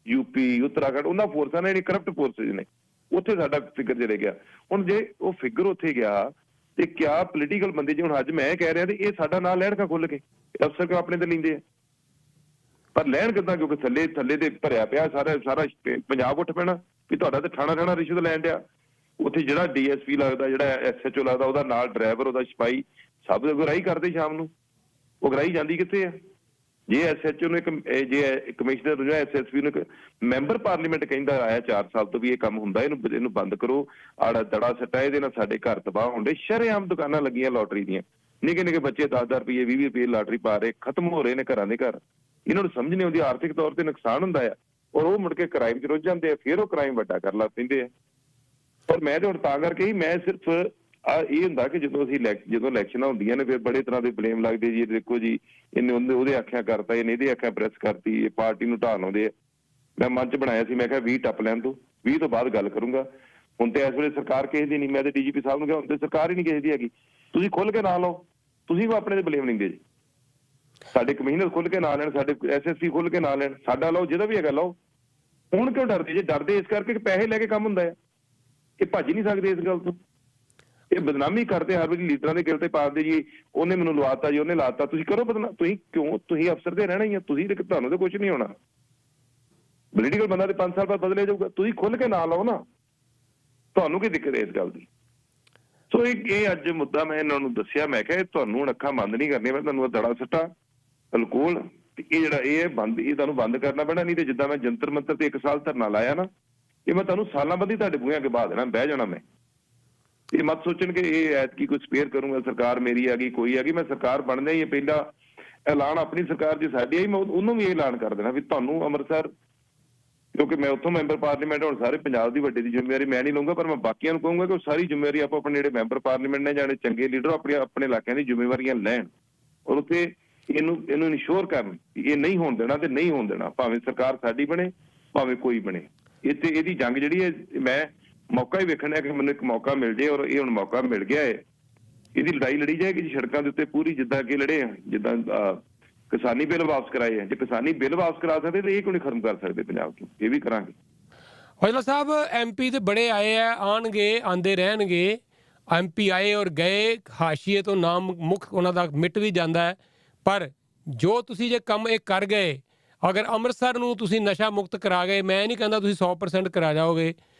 UP, ਉੱਤਰਾਖੰਡ, ਉਹਨਾਂ ਫੋਰਸਾਂ ਨੇ ਜਿਹੜੀ ਕਰਪਟ ਫੋਰਸਿਸ ਨੇ, ਉੱਥੇ ਸਾਡਾ ਫਿਗਰ ਚਲੇ ਗਿਆ। ਹੁਣ ਜੇ ਉਹ ਫਿਗਰ ਉੱਥੇ ਗਿਆ ਤੇ ਕਿਆ ਪੋਲੀਟੀਕਲ ਬੰਦੇ, ਜੇ ਹੁਣ ਅੱਜ ਮੈਂ ਕਹਿ ਰਿਹਾ ਤੇ ਇਹ ਸਾਡਾ ਨਾਂ ਲੈਣ ਕਾ ਖੁੱਲ ਕੇ, ਅਫਸਰ ਕਿਉਂ ਆਪਣੇ ਤੇ ਲੈਂਦੇ ਆ? ਪਰ ਲੈਣ ਕਿੱਦਾਂ? ਕਿਉਂਕਿ ਥੱਲੇ ਤੇ ਭਰਿਆ ਪਿਆ ਸਾਰਾ ਪੰਜਾਬ ਉੱਠ ਪੈਣਾ ਵੀ ਤੁਹਾਡਾ ਤੇ ਠਾਣਾ ਰਿਸ਼ਵਤ ਲੈਣ ਡਿਆ। ਉੱਥੇ ਜਿਹੜਾ DSP ਲੱਗਦਾ, ਜਿਹੜਾ SHO ਲੱਗਦਾ, ਉਹਦਾ ਨਾਲ ਡਰਾਈਵਰ, ਉਹਦਾ ਸਿਪਾਹੀ, ਸਭ ਗਰਾਈ ਕਰਦੇ ਸ਼ਾਮ ਨੂੰ। ਉਹ ਗਰਾਈ ਜਾਂਦੀ ਕਿੱਥੇ ਆ? ਜੇ SHO ਨੂੰ ਜੇ ਕਮਿਸ਼ਨਰ ਨੂੰ ਜਾਂ SSP ਨੂੰ ਇੱਕ ਮੈਂਬਰ ਪਾਰਲੀਮੈਂਟ ਕਹਿੰਦਾ ਆਇਆ 4 ਸਾਲ ਤੋਂ ਵੀ ਇਹ ਕੰਮ ਹੁੰਦਾ, ਇਹਨੂੰ ਬੰਦ ਕਰੋ, ਆੜਾ ਦੜਾ ਸੱਟਾ, ਇਹਦੇ ਨਾਲ ਸਾਡੇ ਘਰ ਤਬਾਹ ਹੁੰਦੇ। ਸ਼ਰੇਆਮ ਦੁਕਾਨਾਂ ਲੱਗੀਆਂ ਲੋਟਰੀ ਦੀਆਂ, ਨਿੱਕੇ ਬੱਚੇ 10-10 ਰੁਪਏ 20 ਰੁਪਏ ਲਾਟਰੀ ਪਾ ਰਹੇ, ਖਤਮ ਹੋ ਰਹੇ ਨੇ ਘਰਾਂ ਦੇ ਘਰ। ਇਹਨਾਂ ਨੂੰ ਸਮਝ ਨਹੀਂ ਆਉਂਦੀ, ਆਰਥਿਕ ਤੌਰ ਤੇ ਨੁਕਸਾਨ ਹੁੰਦਾ ਆ ਔਰ ਉਹ ਮੁੜ ਕੇ ਕ੍ਰਾਈਮ 'ਚ ਰੁੱਝ ਜਾਂਦੇ ਆ, ਫਿਰ ਉਹ ਕ੍ਰਾਈਮ ਵੱਡਾ ਕਰ ਲੱਗ ਪੈਂਦੇ ਆ। ਪਰ ਮੈਂ ਤਾਂ ਹੁਣ ਤਾਂ ਕਰਕੇ ਹੀ ਮੈਂ ਸਿਰਫ ਇਹ ਹੁੰਦਾ ਕਿ ਜਦੋਂ ਇਲੈਕਸ਼ਨਾਂ ਹੁੰਦੀਆਂ ਨੇ ਫਿਰ ਬੜੇ ਤਰ੍ਹਾਂ ਦੇ ਬਲੇਮ ਲੱਗਦੇ ਜੀ, ਦੇਖੋ ਜੀ ਇਹਨੇ ਉਹਦੇ ਆਖਿਆ ਕਰਤਾ, ਇਹਨੇ ਇਹਦੇ ਆਖਿਆ ਪ੍ਰੈਸ ਕਰਤੀ, ਇਹ ਪਾਰਟੀ ਨੂੰ ਢਾਹ ਲਾਉਂਦੇ ਆ। ਮੈਂ ਮਨ 'ਚ ਬਣਾਇਆ ਸੀ, ਮੈਂ ਕਿਹਾ 20 ਟੱਪ ਲੈਣ ਤੋਂ 20 ਤੋਂ ਬਾਅਦ ਗੱਲ ਕਰੂੰਗਾ। ਹੁਣ ਤੇ ਇਸ ਵੇਲੇ ਸਰਕਾਰ ਕਿਸੇ ਦੀ ਨਹੀਂ। ਮੈਂ ਤੇ DGP ਸਾਹਿਬ ਨੂੰ ਕਿਹਾ ਹੁਣ ਤੇ ਸਰਕਾਰ ਹੀ ਨਹੀਂ ਕਿਸੇ ਦੀ ਹੈਗੀ, ਤੁਸੀਂ ਖੁੱਲ ਕੇ ਨਾ ਲਓ। ਤੁਸੀਂ ਵੀ ਆਪਣੇ ਤੇ ਬਲੇਮ ਲੈਂਦੇ ਜੀ, ਸਾਡੇ ਕਮਿਸ਼ਨਰ ਖੁੱਲ ਕੇ ਨਾ ਲੈਣ, ਸਾਡੇ SSP ਖੁੱਲ ਕੇ ਨਾ ਲੈਣ, ਸਾਡਾ ਲਓ, ਜਿਹਦਾ ਵੀ ਹੈਗਾ ਲਓ। ਹੁਣ ਕਿਉਂ ਡਰਦੇ ਜੇ? ਡਰਦੇ ਇਸ ਕਰਕੇ ਕਿ ਪੈਸੇ ਲੈ ਕੇ ਕੰਮ ਹੁੰਦਾ ਹੈ। ਇਹ ਭੱਜ ਨਹੀਂ ਸਕਦੇ ਇਸ ਗੱਲ ਤੋਂ। ਇਹ ਬਦਨਾਮੀ ਕਰਦੇ ਹਰ ਵਾਰੀ, ਲੀਡਰਾਂ ਦੇ ਗਿਲ ਤੇ ਪਾ ਦਿੰਦੇ ਜੀ, ਉਹਨੇ ਮੈਨੂੰ ਲਵਾਤਾ ਜੀ, ਉਹਨੇ ਲਾਤਾ। ਤੁਸੀਂ ਕਰੋ ਬਦਨਾਮ, ਤੁਸੀਂ ਕਿਉਂ? ਤੁਸੀਂ ਅਫਸਰ ਤੇ ਰਹਿਣਾ ਹੀ ਆ, ਤੁਹਾਨੂੰ ਤਾਂ ਕੁਝ ਨਹੀਂ ਹੋਣਾ। ਪੋਲੀਟੀਕਲ ਬੰਦਾ ਤੇ 5 ਸਾਲ ਬਾਅਦ ਬਦਲਿਆ ਜਾਊਗਾ। ਤੁਸੀਂ ਖੁੱਲ ਕੇ ਨਾ ਲਾਓ ਨਾ, ਤੁਹਾਨੂੰ ਕੀ ਦਿੱਕਤ ਹੈ ਇਸ ਗੱਲ ਦੀ? ਸੋ ਇਹ ਅੱਜ ਮੁੱਦਾ ਮੈਂ ਇਹਨਾਂ ਨੂੰ ਦੱਸਿਆ। ਮੈਂ ਕਿਹਾ ਤੁਹਾਨੂੰ ਹੁਣ ਅੱਖਾਂ ਬੰਦ ਨਹੀਂ ਕਰਨੀਆਂ, ਮੈਂ ਤੁਹਾਨੂੰ ਦੜਾ ਸੱਟਾ ਅਲਕੋਹਲ ਤੇ ਇਹ ਜਿਹੜਾ ਇਹ ਬੰਦ, ਇਹ ਤੁਹਾਨੂੰ ਬੰਦ ਕਰਨਾ ਪੈਣਾ। ਨਹੀਂ ਤੇ ਜਿੱਦਾਂ ਮੈਂ ਜੰਤਰ ਮੰਤਰ ਤੇ 1 ਸਾਲ ਧਰਨਾ ਲਾਇਆ ਨਾ, ਇਹ ਮੈਂ ਤੁਹਾਨੂੰ ਸਾਲਾਂ ਬਾਅਦ ਹੀ ਤੁਹਾਡੇ ਬੂਹਿਆਂ ਅੱਗੇ ਬਾਹ ਦੇਣਾ, ਬਹਿ ਜਾਣਾ। ਮੈਂ ਇਹ ਮਤ ਸੋਚਣ ਕਿ ਇਹ ਐਤਕੀ ਕੋਈ ਸਪੇਅਰ ਕਰੂੰਗਾ, ਸਰਕਾਰ ਮੇਰੀ ਆ ਗਈ, ਕੋਈ ਆ ਗਈ। ਮੈਂ ਸਰਕਾਰ ਬਣਦਾ ਹੀ ਪਹਿਲਾ ਐਲਾਨ ਆਪਣੀ ਸਰਕਾਰ ਦੀ ਸਾਡੀ ਆਈ, ਮੈਂ ਉਹਨੂੰ ਵੀ ਇਹ ਐਲਾਨ ਕਰ ਦੇਣਾ ਵੀ ਤੁਹਾਨੂੰ ਅੰਮ੍ਰਿਤਸਰ, ਕਿਉਂਕਿ ਮੈਂ ਉੱਥੋਂ ਮੈਂਬਰ ਪਾਰਲੀਮੈਂਟ, ਹੁਣ ਸਾਰੇ ਪੰਜਾਬ ਦੀ ਵੱਡੇ ਦੀ ਜ਼ਿੰਮੇਵਾਰੀ ਮੈਂ ਨਹੀਂ ਲਊਂਗਾ, ਪਰ ਮੈਂ ਬਾਕੀਆਂ ਨੂੰ ਕਹੂੰਗਾ ਕਿ ਉਹ ਸਾਰੀ ਜ਼ਿੰਮੇਵਾਰੀ ਆਪੋ ਆਪਣੇ ਜਿਹੜੇ ਮੈਂਬਰ ਪਾਰਲੀਮੈਂਟ ਨੇ, ਜਿਹੜੇ ਚੰਗੇ ਲੀਡਰ ਆਪਣੇ ਇਲਾਕਿਆਂ ਦੀ ਜ਼ਿੰਮੇਵਾਰੀਆਂ ਲੈਣ ਔਰ ਉੱਥੇ ਇਹਨੂੰ ਇਨਸ਼ੋਰ ਕਰਨ ਇਹ ਨਹੀਂ ਹੋਣ ਦੇਣਾ ਤੇ ਨਹੀਂ ਹੋਣ ਦੇਣਾ, ਭਾਵੇਂ ਸਰਕਾਰ ਸਾਡੀ ਬਣੇ ਭਾਵੇਂ ਕੋਈ ਬਣੇ। ਇੱਥੇ ਇਹਦੀ ਜੰਗ ਜਿਹੜੀ ਹੈ, ਮੈਂ ਮੌਕਾ ਹੀ ਵੇਖਣਾ ਕਿ ਮੈਨੂੰ ਇੱਕ ਮੌਕਾ ਮਿਲ ਜੇ, ਔਰ ਇਹ ਹੁਣ ਮੌਕਾ ਮਿਲ ਗਿਆ ਹੈ। ਇਹਦੀ ਲੜਾਈ ਲੜੀ ਜਾਏਗੀ ਜੀ ਸੜਕਾਂ ਦੇ ਉੱਤੇ ਪੂਰੀ, ਜਿੱਦਾਂ ਅੱਗੇ ਲੜੇ ਆ, ਜਿੱਦਾਂ ਕਿਸਾਨੀ ਬਿੱਲ ਵਾਪਸ ਕਰਾਏ ਆ। ਜੇ ਕਿਸਾਨੀ ਬਿੱਲ ਵਾਪਸ ਕਰਾ ਸਕਦੇ ਤਾਂ ਇਹ ਕਿਉਂ ਨਹੀਂ ਖਤਮ ਕਰ ਸਕਦੇ ਪੰਜਾਬ ਤੋਂ? ਇਹ ਵੀ ਕਰਾਂਗੇ। ਔਜਲਾ ਸਾਹਿਬ, MP ਤੇ ਬੜੇ ਆਏ ਆ, ਆਉਣਗੇ, ਆਉਂਦੇ ਰਹਿਣਗੇ। MP ਆਏ ਔਰ ਗਏ, ਹਾਸ਼ੀਏ ਤੋਂ ਨਾਮ ਮੁੱਖ ਉਹਨਾਂ ਦਾ ਮਿਟ ਵੀ ਜਾਂਦਾ ਹੈ। ਪਰ ਜੋ ਤੁਸੀਂ ਜੇ ਕੰਮ ਇਹ ਕਰ ਗਏ, ਅਗਰ ਅੰਮ੍ਰਿਤਸਰ ਨੂੰ ਤੁਸੀਂ ਨਸ਼ਾ ਮੁਕਤ ਕਰਾ ਗਏ, ਮੈਂ ਨਹੀਂ ਕਹਿੰਦਾ ਤੁਸੀਂ 100% ਕਰਾ ਜਾਓਗੇ,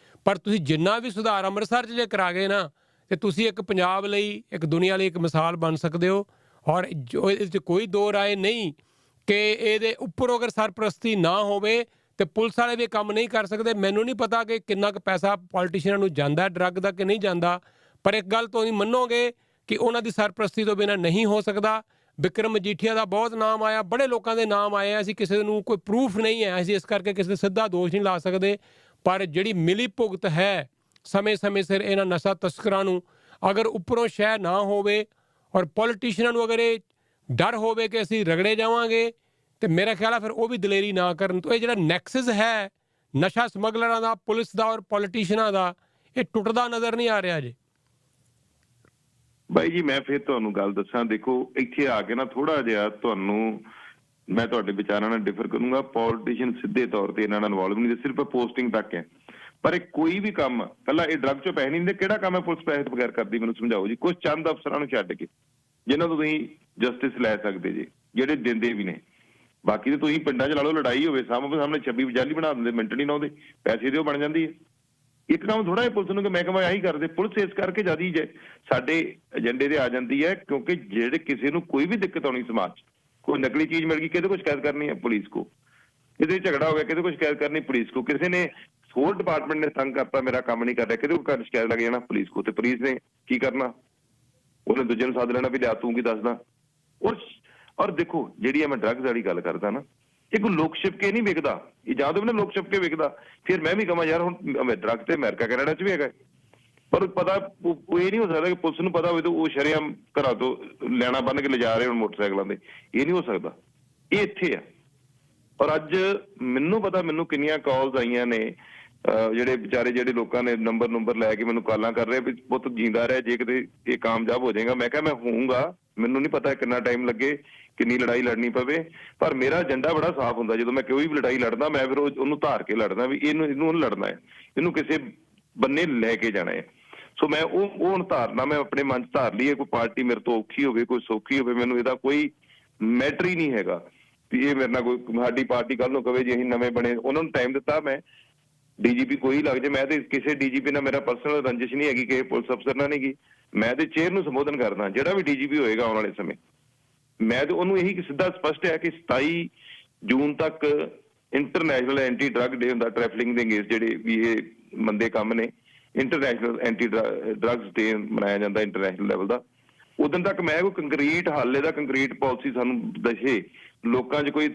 ਪਰ ਤੁਸੀਂ ਜਿੰਨਾ ਵੀ ਸੁਧਾਰ ਅੰਮ੍ਰਿਤਸਰ 'ਚ ਜੇ ਕਰਾ ਗਏ ਨਾ, ਤੇ ਤੁਸੀਂ ਇੱਕ ਪੰਜਾਬ ਲਈ, ਇੱਕ ਦੁਨੀਆ ਲਈ ਇੱਕ ਮਿਸਾਲ ਬਣ ਸਕਦੇ ਹੋ। ਔਰ ਜੋ ਇਹਦੇ 'ਚ ਕੋਈ ਦੋ ਰਾਏ ਨਹੀਂ ਕਿ ਇਹਦੇ ਉੱਪਰੋਂ ਅਗਰ ਸਰਪ੍ਰਸਤੀ ਨਾ ਹੋਵੇ ਤੇ ਪੁਲਿਸ ਵਾਲੇ ਵੀ ਕੰਮ ਨਹੀਂ ਕਰ ਸਕਦੇ। ਮੈਨੂੰ ਨਹੀਂ ਪਤਾ ਕਿ ਕਿੰਨਾ ਕੁ ਪੈਸਾ ਪੋਲੀਟੀਸ਼ੀਅਨਾਂ ਨੂੰ ਜਾਂਦਾ ਡਰੱਗ ਦਾ ਕਿ ਨਹੀਂ ਜਾਂਦਾ, ਪਰ ਇੱਕ ਗੱਲ ਤੋਂ ਹੀ ਮੰਨੋਗੇ ਕਿ ਉਹਨਾਂ ਦੀ ਸਰਪ੍ਰਸਤੀ ਤੋਂ ਬਿਨਾਂ ਨਹੀਂ ਹੋ ਸਕਦਾ। ਵਿਕਰਮ ਮਜੀਠੀਆ ਦਾ ਬਹੁਤ ਨਾਮ ਆਇਆ, ਬੜੇ ਲੋਕਾਂ ਦੇ ਨਾਮ ਆਏ ਆ, ਅਸੀਂ ਕਿਸੇ ਨੂੰ ਕੋਈ ਪ੍ਰੂਫ ਨਹੀਂ ਹੈ, ਅਸੀਂ ਇਸ ਕਰਕੇ ਕਿਸੇ 'ਤੇ ਸਿੱਧਾ ਦੋਸ਼ ਨਹੀਂ ਲਾ ਸਕਦੇ। ਪਰ ਜਿਹੜੀ ਮਿਲੀ ਭੁਗਤ ਹੈ ਸਮੇਂ ਸਿਰ ਇਹਨਾਂ ਨਸ਼ਾ ਤਸਕਰਾਂ ਨੂੰ, ਅਗਰ ਉੱਪਰੋਂ ਸ਼ਹਿ ਨਾ ਹੋਵੇ ਔਰ ਪੋਲੀਟੀਸ਼ੀਅਨਾਂ ਨੂੰ ਅਗਰ ਇਹ ਡਰ ਹੋਵੇ ਕਿ ਅਸੀਂ ਰਗੜੇ ਜਾਵਾਂਗੇ, ਤੇ ਮੇਰਾ ਖਿਆਲ ਹੈ ਫਿਰ ਉਹ ਵੀ ਦਲੇਰੀ ਨਾ ਕਰਨ। ਤੋਂ ਇਹ ਜਿਹੜਾ ਨੈਕਸਸ ਹੈ ਨਸ਼ਾ ਸਮਗਲਰਾਂ ਦਾ, ਪੁਲਿਸ ਦਾ ਔਰ ਪੋਲੀਟੀਸ਼ੀਅਨਾਂ ਦਾ, ਇਹ ਟੁੱਟਦਾ ਨਜ਼ਰ ਨਹੀਂ ਆ ਰਿਹਾ ਜੀ। ਬਾਈ ਜੀ ਮੈਂ ਫਿਰ ਤੁਹਾਨੂੰ ਗੱਲ ਦੱਸਾਂ, ਦੇਖੋ ਇੱਥੇ ਆ ਕੇ ਨਾ ਥੋੜਾ ਜਿਹਾ ਤੁਹਾਨੂੰ ਮੈਂ ਤੁਹਾਡੇ ਵਿਚਾਰਾਂ ਨਾਲ ਡਿਫਰ ਕਰੂੰਗਾ। ਪੋਲੀਟੀਸ਼ੀਅਨ ਸਿੱਧੇ ਤੌਰ ਤੇ ਇਹਨਾਂ ਨਾਲ ਇਨਵੋਲਵ ਨਹੀਂ, ਸਿਰਫ ਪੋਸਟਿੰਗ ਤੱਕ ਹੈ। ਪਰ ਇਹ ਕੋਈ ਵੀ ਕੰਮ, ਪਹਿਲਾਂ ਇਹ ਡਰੱਗ ਚੋਂ ਪੈਸੇ ਨਹੀਂ ਦਿੰਦੇ, ਕਿਹੜਾ ਕੰਮ ਹੈ ਪੁਲਿਸ ਪੈਸੇ ਬਗੈਰ ਕਰਦੀ? ਮੈਨੂੰ ਸਮਝਾਓ ਜੀ। ਕੁਝ ਚੰਦ ਅਫਸਰਾਂ ਨੂੰ ਛੱਡ ਕੇ ਜਿਨ੍ਹਾਂ ਤੋਂ ਤੁਸੀਂ ਜਸਟਿਸ ਲੈ ਸਕਦੇ ਜੀ, ਜਿਹੜੇ ਦਿੰਦੇ ਵੀ ਨੇ। ਬਾਕੀ ਤਾਂ ਤੁਸੀਂ ਪਿੰਡਾਂ 'ਚ ਲਾ ਲਓ, ਲੜਾਈ ਹੋਵੇ ਸਾਹਮਣੇ 26 ਜਾਲੀ ਬਣਾ ਦਿੰਦੇ, ਮਿੰਟ ਨਹੀਂ ਲਾਉਂਦੇ, ਪੈਸੇ ਦਿਓ ਬਣ ਜਾਂਦੀ ਹੈ। ਇੱਕ ਕੰਮ ਥੋੜਾ ਹੈ ਪੁਲਿਸ ਨੂੰ ਕਿ ਮੈਂ ਕਹਾਂ ਆਹੀ ਕਰਦੇ। ਪੁਲਿਸ ਇਸ ਕਰਕੇ ਜਿਆਦਾ ਹੀ ਸਾਡੇ ਏਜੰਡੇ ਤੇ ਆ ਜਾਂਦੀ ਹੈ, ਕਿਉਂਕਿ ਜਿਹੜੇ ਕਿਸੇ ਨੂੰ ਕੋਈ ਵੀ ਦਿੱਕਤ ਆਉਣੀ ਸਮਾਜ 'ਚ, ਕੋਈ ਨਕਲੀ ਚੀਜ਼ ਮਿਲ ਗਈ, ਕਿਹਦੇ ਕੋਲ ਸ਼ਿਕਾਇਤ ਕਰਨੀ ਹੈ? ਪੁਲਿਸ ਕੋ। ਕਿਤੇ ਝਗੜਾ ਹੋ ਗਿਆ, ਕਿਹਦੇ ਕੋਲ ਸ਼ਿਕਾਇਤ ਕਰਨੀ? ਪੁਲਿਸ ਕੋ। ਕਿਸੇ ਨੇ ਹੋਰ ਡਿਪਾਰਟਮੈਂਟ ਨੇ ਤੰਗ ਕਰਤਾ, ਮੇਰਾ ਕੰਮ ਨਹੀਂ ਕਰ ਰਿਹਾ, ਕਿਹਦੇ ਕੋਲ ਸ਼ਿਕਾਇਤ ਲੱਗ ਜਾਣਾ? ਪੁਲਿਸ ਕੋ। ਤੇ ਪੁਲਿਸ ਨੇ ਕੀ ਕਰਨਾ? ਉਹਨੇ ਦੂਜੇ ਨੂੰ ਸੱਦ ਲੈਣਾ ਵੀ ਲਿਆ ਤੂੰ ਕੀ ਦੱਸਦਾ। ਔਰ ਦੇਖੋ ਜਿਹੜੀ ਮੈਂ ਡਰੱਗਸ ਵਾਲੀ ਗੱਲ ਕਰਦਾ ਨਾ, ਇਹ ਕੋਈ ਲੋਕ ਛਿਪਕੇ ਨਹੀਂ ਵਿਕਦਾ, ਇਹ ਜਾਂ ਤਾਂ ਨਾ ਲੋਕ ਛਿਪਕੇ ਵਿਕਦਾ। ਫਿਰ ਮੈਂ ਵੀ ਕਹਾਂ ਯਾਰ ਹੁਣ ਡਰੱਗ ਤੇ ਅਮਰੀਕਾ ਕੈਨੇਡਾ 'ਚ ਵੀ ਹੈਗਾ, ਪਰ ਪਤਾ ਉਹ ਇਹ ਨਹੀਂ ਹੋ ਸਕਦਾ ਕਿ ਪੁਲਿਸ ਨੂੰ ਪਤਾ ਹੋਵੇ ਤਾਂ ਉਹ ਸ਼ਰੇਆਮ ਘਰਾਂ ਤੋਂ ਲੈਣਾ ਬੰਨ ਕੇ ਲਿਜਾ ਰਹੇ ਹੁਣ ਮੋਟਰਸਾਈਕਲਾਂ ਦੇ। ਇਹ ਨਹੀਂ ਹੋ ਸਕਦਾ, ਇਹ ਇੱਥੇ ਆ। ਔਰ ਅੱਜ ਮੈਨੂੰ ਪਤਾ ਮੈਨੂੰ ਕਿੰਨੀਆਂ ਕਾਲਸ ਆਈਆਂ ਨੇ, ਜਿਹੜੇ ਵਿਚਾਰੇ ਜਿਹੜੇ ਲੋਕਾਂ ਨੇ ਨੰਬਰ ਲੈ ਕੇ ਮੈਨੂੰ ਕਾਲਾਂ ਕਰ ਰਹੇ ਵੀ ਪੁੱਤ ਜਿੰਦਾ ਰਿਹਾ, ਜੇ ਕਿਤੇ ਇਹ ਕਾਮਯਾਬ ਹੋ ਜਾਏਗਾ। ਮੈਂ ਕਿਹਾ ਮੈਂ ਹੋਊਂਗਾ, ਮੈਨੂੰ ਨਹੀਂ ਪਤਾ ਕਿੰਨਾ ਟਾਈਮ ਲੱਗੇ, ਕਿੰਨੀ ਲੜਾਈ ਲੜਨੀ ਪਵੇ, ਪਰ ਮੇਰਾ ਏਜੰਡਾ ਬੜਾ ਸਾਫ਼ ਹੁੰਦਾ। ਜਦੋਂ ਮੈਂ ਕੋਈ ਵੀ ਲੜਾਈ ਲੜਦਾ, ਮੈਂ ਫਿਰ ਉਹਨੂੰ ਧਾਰ ਕੇ ਲੜਦਾ ਵੀ ਇਹਨੂੰ ਲੜਨਾ ਹੈ, ਇਹਨੂੰ ਕਿਸੇ ਬੰਨੇ ਲੈ ਕੇ ਜਾਣਾ ਹੈ। ਸੋ ਮੈਂ ਉਹ ਹੁਣ ਧਾਰਨਾ ਮੈਂ ਆਪਣੇ ਮਨ 'ਚ ਧਾਰ ਲਈ ਹੈ। ਕੋਈ ਪਾਰਟੀ ਮੇਰੇ ਤੋਂ ਔਖੀ ਹੋਵੇ, ਕੋਈ ਸੌਖੀ ਹੋਵੇ, ਮੈਨੂੰ ਇਹਦਾ ਕੋਈ ਮੈਟਰ ਹੀ ਨਹੀਂ ਹੈਗਾ ਵੀ ਇਹ ਮੇਰੇ ਨਾਲ ਕੋਈ ਸਾਡੀ ਪਾਰਟੀ ਕੱਲ ਨੂੰ ਕਵੇ ਜੀ ਅਸੀਂ ਨਵੇਂ ਬਣੇ। ਉਹਨਾਂ ਨੂੰ ਟਾਈਮ ਦਿੱਤਾ, ਮੈਂ DGP ਕੋਈ ਲੱਗ ਜਾਏ, ਮੈਂ ਤੇ ਕਿਸੇ DGP ਨਾਲ ਮੇਰਾ ਪਰਸਨਲ ਰੰਜਿਸ਼ ਨਹੀਂ ਹੈਗੀ, ਕਿਸੇ ਪੁਲਿਸ ਅਫਸਰ ਨਾਲ ਨਹੀਂ ਗੀ। ਮੈਂ ਤੇ ਚੇਅਰ ਨੂੰ ਸੰਬੋਧਨ ਕਰਦਾ, ਜਿਹੜਾ ਵੀ DGP ਹੋਏਗਾ ਆਉਣ ਵਾਲੇ ਸਮੇਂ। ਮੈਂ ਤੇ ਉਹਨੂੰ ਇਹੀ ਸਿੱਧਾ ਸਪਸ਼ਟ ਹੈ ਕਿ 27 ਜੂਨ ਤੱਕ ਇੰਟਰਨੈਸ਼ਨਲ ਐਂਟੀ ਡਰੱਗ ਡੇ ਹੁੰਦਾ, ਟ੍ਰੈਫਿਕਿੰਗ ਦੇ ਅਗੇਂਸਟ ਜਿਹੜੇ ਵੀ ਇਹ ਮੰਦੇ ਕੰਮ ਨੇ। ਇੰਟਰਨੈਸ਼ਨਲ ਐਂਟੀ ਡਰੱਗਸ ਡੇ ਮਨਾਇਆ ਜਾਂਦਾ ਇੰਟਰਨੈਸ਼ਨਲ ਲੈਵਲ ਦਾ। ਉਦੋਂ ਤੱਕ ਮੈਂ ਕੋਈ ਕੰਕਰੀਟ ਹੱਲ, ਇਹਦਾ ਕੰਕਰੀਟ ਪਾਲਿਸੀ ਸਾਨੂੰ ਦੱਸੇ, ਲੋਕਾਂ 'ਚ ਕੋਈ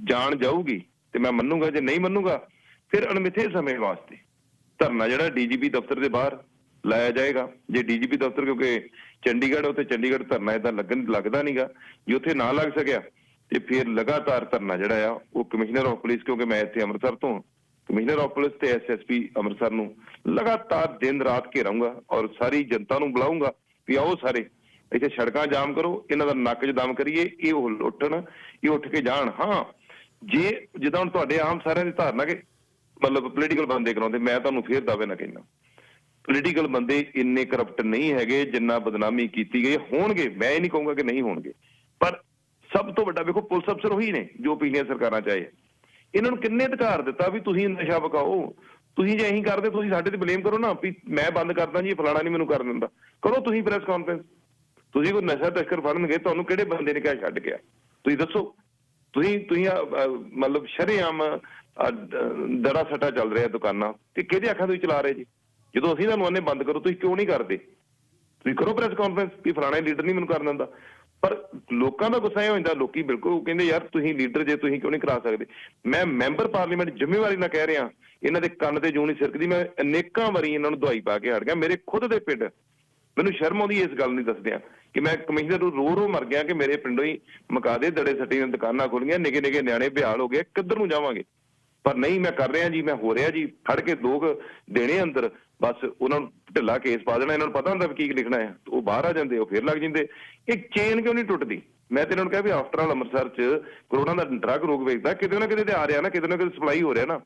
ਜਾਣ ਜਾਊਗੀ ਤੇ ਮੈਂ ਮੰਨੂਗਾ, ਜੇ ਨਹੀਂ ਮੰਨੂਗਾ ਫਿਰ ਅਣਮਿੱਥੇ ਸਮੇਂ ਵਾਸਤੇ ਧਰਨਾ ਜਿਹੜਾ DGP ਦਫ਼ਤਰ ਦੇ ਬਾਹਰ ਲਾਇਆ ਜਾਏਗਾ। ਜੇ DGP ਦਫ਼ਤਰ, ਕਿਉਂਕਿ ਚੰਡੀਗੜ੍ਹ, ਉੱਥੇ ਚੰਡੀਗੜ੍ਹ ਧਰਨਾ ਏਦਾਂ ਲੱਗਦਾ ਨਹੀਂਗਾ, ਜੇ ਉੱਥੇ ਨਾ ਲੱਗ ਸਕਿਆ ਤੇ ਫਿਰ ਲਗਾਤਾਰ ਧਰਨਾ ਜਿਹੜਾ ਆ ਉਹ ਕਮਿਸ਼ਨਰ ਆਫ ਪੁਲਿਸ, ਕਿਉਂਕਿ ਮੈਂ ਇੱਥੇ ਅੰਮ੍ਰਿਤਸਰ ਤੋਂ, ਕਮਿਸ਼ਨਰ ਆਫ ਪੁਲਿਸ ਤੇ SSP ਅੰਮ੍ਰਿਤਸਰ ਨੂੰ ਲਗਾਤਾਰ ਦਿਨ ਰਾਤ ਘੇਰਾਂਗਾ ਔਰ ਸਾਰੀ ਜਨਤਾ ਨੂੰ ਬੁਲਾਊਂਗਾ ਵੀ ਆਓ ਸਾਰੇ ਇੱਥੇ ਸੜਕਾਂ ਜਾਮ ਕਰੋ, ਇਹਨਾਂ ਦਾ ਨੱਕ 'ਚ ਦਮ ਕਰੀਏ, ਇਹ ਉੱਠਣ, ਇਹ ਉੱਠ ਕੇ ਜਾਣ। ਹਾਂ, ਜੇ ਜਿੱਦਾਂ ਹੁਣ ਤੁਹਾਡੇ ਆਮ ਸਾਰਿਆਂ ਦੀ ਧਾਰਨਾ ਕਿ ਮਤਲਬ ਪੋਲੀਟੀਕਲ ਬੰਦੇ ਕਰਾਉਂਦੇ, ਮੈਂ ਤੁਹਾਨੂੰ ਫੇਰ ਦਾਅਵੇ ਨਾ ਕਹਿਣਾ, ਪੋਲੀਟੀਕਲ ਬੰਦੇ ਇੰਨੇ ਕਰਪਟ ਨਹੀਂ ਹੈਗੇ ਜਿੰਨਾ ਬਦਨਾਮੀ ਕੀਤੀ ਗਈ। ਹੋਣਗੇ, ਮੈਂ ਇਹ ਨਹੀਂ ਕਹੂੰਗਾ ਕਿ ਨਹੀਂ ਹੋਣਗੇ, ਪਰ ਸਭ ਤੋਂ ਵੱਡਾ ਵੇਖੋ ਪੁਲਿਸ ਅਫਸਰ ਉਹੀ ਨੇ ਜੋ ਪਿਛਲੀਆਂ ਸਰਕਾਰਾਂ 'ਚ ਆਏ। ਇਹਨਾਂ ਨੂੰ ਕਿੰਨੇ ਅਧਿਕਾਰ ਦਿੱਤਾ ਵੀ ਤੁਸੀਂ ਨਸ਼ਾ ਵਿਕਾਓ? ਤੁਸੀਂ ਜੇ ਇਹੀ ਕਰਦੇ, ਤੁਸੀਂ ਸਾਡੇ ਤੇ ਬਲੇਮ ਕਰੋ ਨਾ ਵੀ ਮੈਂ ਬੰਦ ਕਰਦਾ ਜੀ, ਫਲਾਣਾ ਨਹੀਂ ਮੈਨੂੰ ਕਰਨ ਦਿੰਦਾ। ਕਰੋ ਤੁਸੀਂ ਪ੍ਰੈਸ ਕਾਨਫਰੰਸ, ਤੁਸੀਂ ਕੋਈ ਨਸ਼ਾ ਤਸਕਰ ਫੜਨਗੇ, ਤੁਹਾਨੂੰ ਕਿਹੜੇ ਬੰਦੇ ਨੇ ਕਿਹਾ ਛੱਡ ਗਿਆ? ਤੁਸੀਂ ਦੱਸੋ। ਤੁਸੀਂ ਮਤਲਬ ਸ਼ਰੇਆਮ ਦੜਾ ਸੱਟਾ ਚੱਲ ਰਿਹਾ ਦੁਕਾਨਾਂ ਤੇ, ਕਿਹਦੇ ਅੱਖਾਂ ਤੋਂ ਚਲਾ ਰਹੇ ਜੀ? ਜਦੋਂ ਅਸੀਂ ਤੁਹਾਨੂੰ ਆਨੇ ਬੰਦ ਕਰੋ, ਤੁਸੀਂ ਕਿਉਂ ਨਹੀਂ ਕਰਦੇ? ਤੁਸੀਂ ਕਰੋ ਪ੍ਰੈਸ ਕਾਨਫਰੰਸ ਵੀ ਫਲਾਣਾ ਲੀਡਰ ਨਹੀਂ ਮੈਨੂੰ ਕਰਨ ਦਿੰਦਾ। ਪਰ ਲੋਕਾਂ ਦਾ ਗੁੱਸਾ ਇਹ ਹੋ ਜਾਂਦਾ, ਲੋਕੀ ਬਿਲਕੁਲ ਕਹਿੰਦੇ ਯਾਰ ਤੁਸੀਂ ਲੀਡਰ ਜੇ, ਤੁਸੀਂ ਕਿਉਂ ਨਹੀਂ ਕਰਾ ਸਕਦੇ? ਮੈਂ ਮੈਂਬਰ ਪਾਰਲੀਮੈਂਟ ਜ਼ਿੰਮੇਵਾਰੀ ਨਾਲ ਕਹਿ ਰਿਹਾ, ਇਹਨਾਂ ਦੇ ਕੰਨ ਤੇ ਜੂੰ ਨਹੀਂ ਸਿਰਕਦੀ। ਮੈਂ ਅਨੇਕਾਂ ਵਾਰੀ ਇਹਨਾਂ ਨੂੰ ਦਵਾਈ ਪਾ ਕੇ ਹਟ ਗਿਆ। ਮੇਰੇ ਖੁਦ ਦੇ ਪਿੰਡ, ਮੈਨੂੰ ਸ਼ਰਮ ਆਉਂਦੀ ਇਸ ਗੱਲ ਨਹੀਂ ਦੱਸਦਿਆਂ ਕਿ ਮੈਂ ਕਮਿਸ਼ਨਰ ਨੂੰ ਰੋ ਮਰ ਗਿਆ ਕਿ ਮੇਰੇ ਪਿੰਡੋਂ ਹੀ ਮੁਕਾ ਦੇ, ਦੜੇ ਸੱਟੀ ਦੀਆਂ ਦੁਕਾਨਾਂ ਖੁੱਲੀਆਂ, ਨਿੱਕੇ ਨਿੱਕੇ ਨਿਆਣੇ ਬਿਹਾਲ ਹੋ ਗਏ, ਕਿੱਧਰ ਨੂੰ ਜਾਵਾਂਗੇ? ਪਰ ਨਹੀਂ, ਮੈਂ ਕਰ ਰਿਹਾ ਜੀ, ਮੈਂ ਹੋ ਰਿਹਾ ਜੀ, ਫੜ ਕੇ 2 ਦੇਣੇ ਅੰਦਰ, ਬਸ ਉਹਨਾਂ ਨੂੰ ਢਿੱਲਾ ਕੇਸ ਪਾ ਦੇਣਾ। ਇਹਨਾਂ ਨੂੰ ਪਤਾ ਹੁੰਦਾ ਵੀ ਕੀ ਲਿਖਣਾ ਹੈ, ਉਹ ਬਾਹਰ ਆ ਜਾਂਦੇ, ਉਹ ਫਿਰ ਲੱਗ ਜਾਂਦੇ। ਇਹ ਚੇਨ ਕਿਉਂ ਨਹੀਂ ਟੁੱਟਦੀ? ਮੈਂ ਤੇ ਇਹਨਾਂ ਨੂੰ ਕਿਹਾ ਵੀ ਆਫਟਰ ਆਲ ਅੰਮ੍ਰਿਤਸਰ 'ਚ ਕਰੋਨਾ ਦਾ ਡਰੱਗ ਰੋਗ ਵੇਚਦਾ, ਕਿਤੇ ਨਾ ਕਿਤੇ ਤੇ ਆ ਰਿਹਾ ਨਾ, ਕਿਤੇ ਨਾ ਕਿਤੇ ਸਪਲਾਈ ਹੋ ਰਿਹਾ ਨਾ,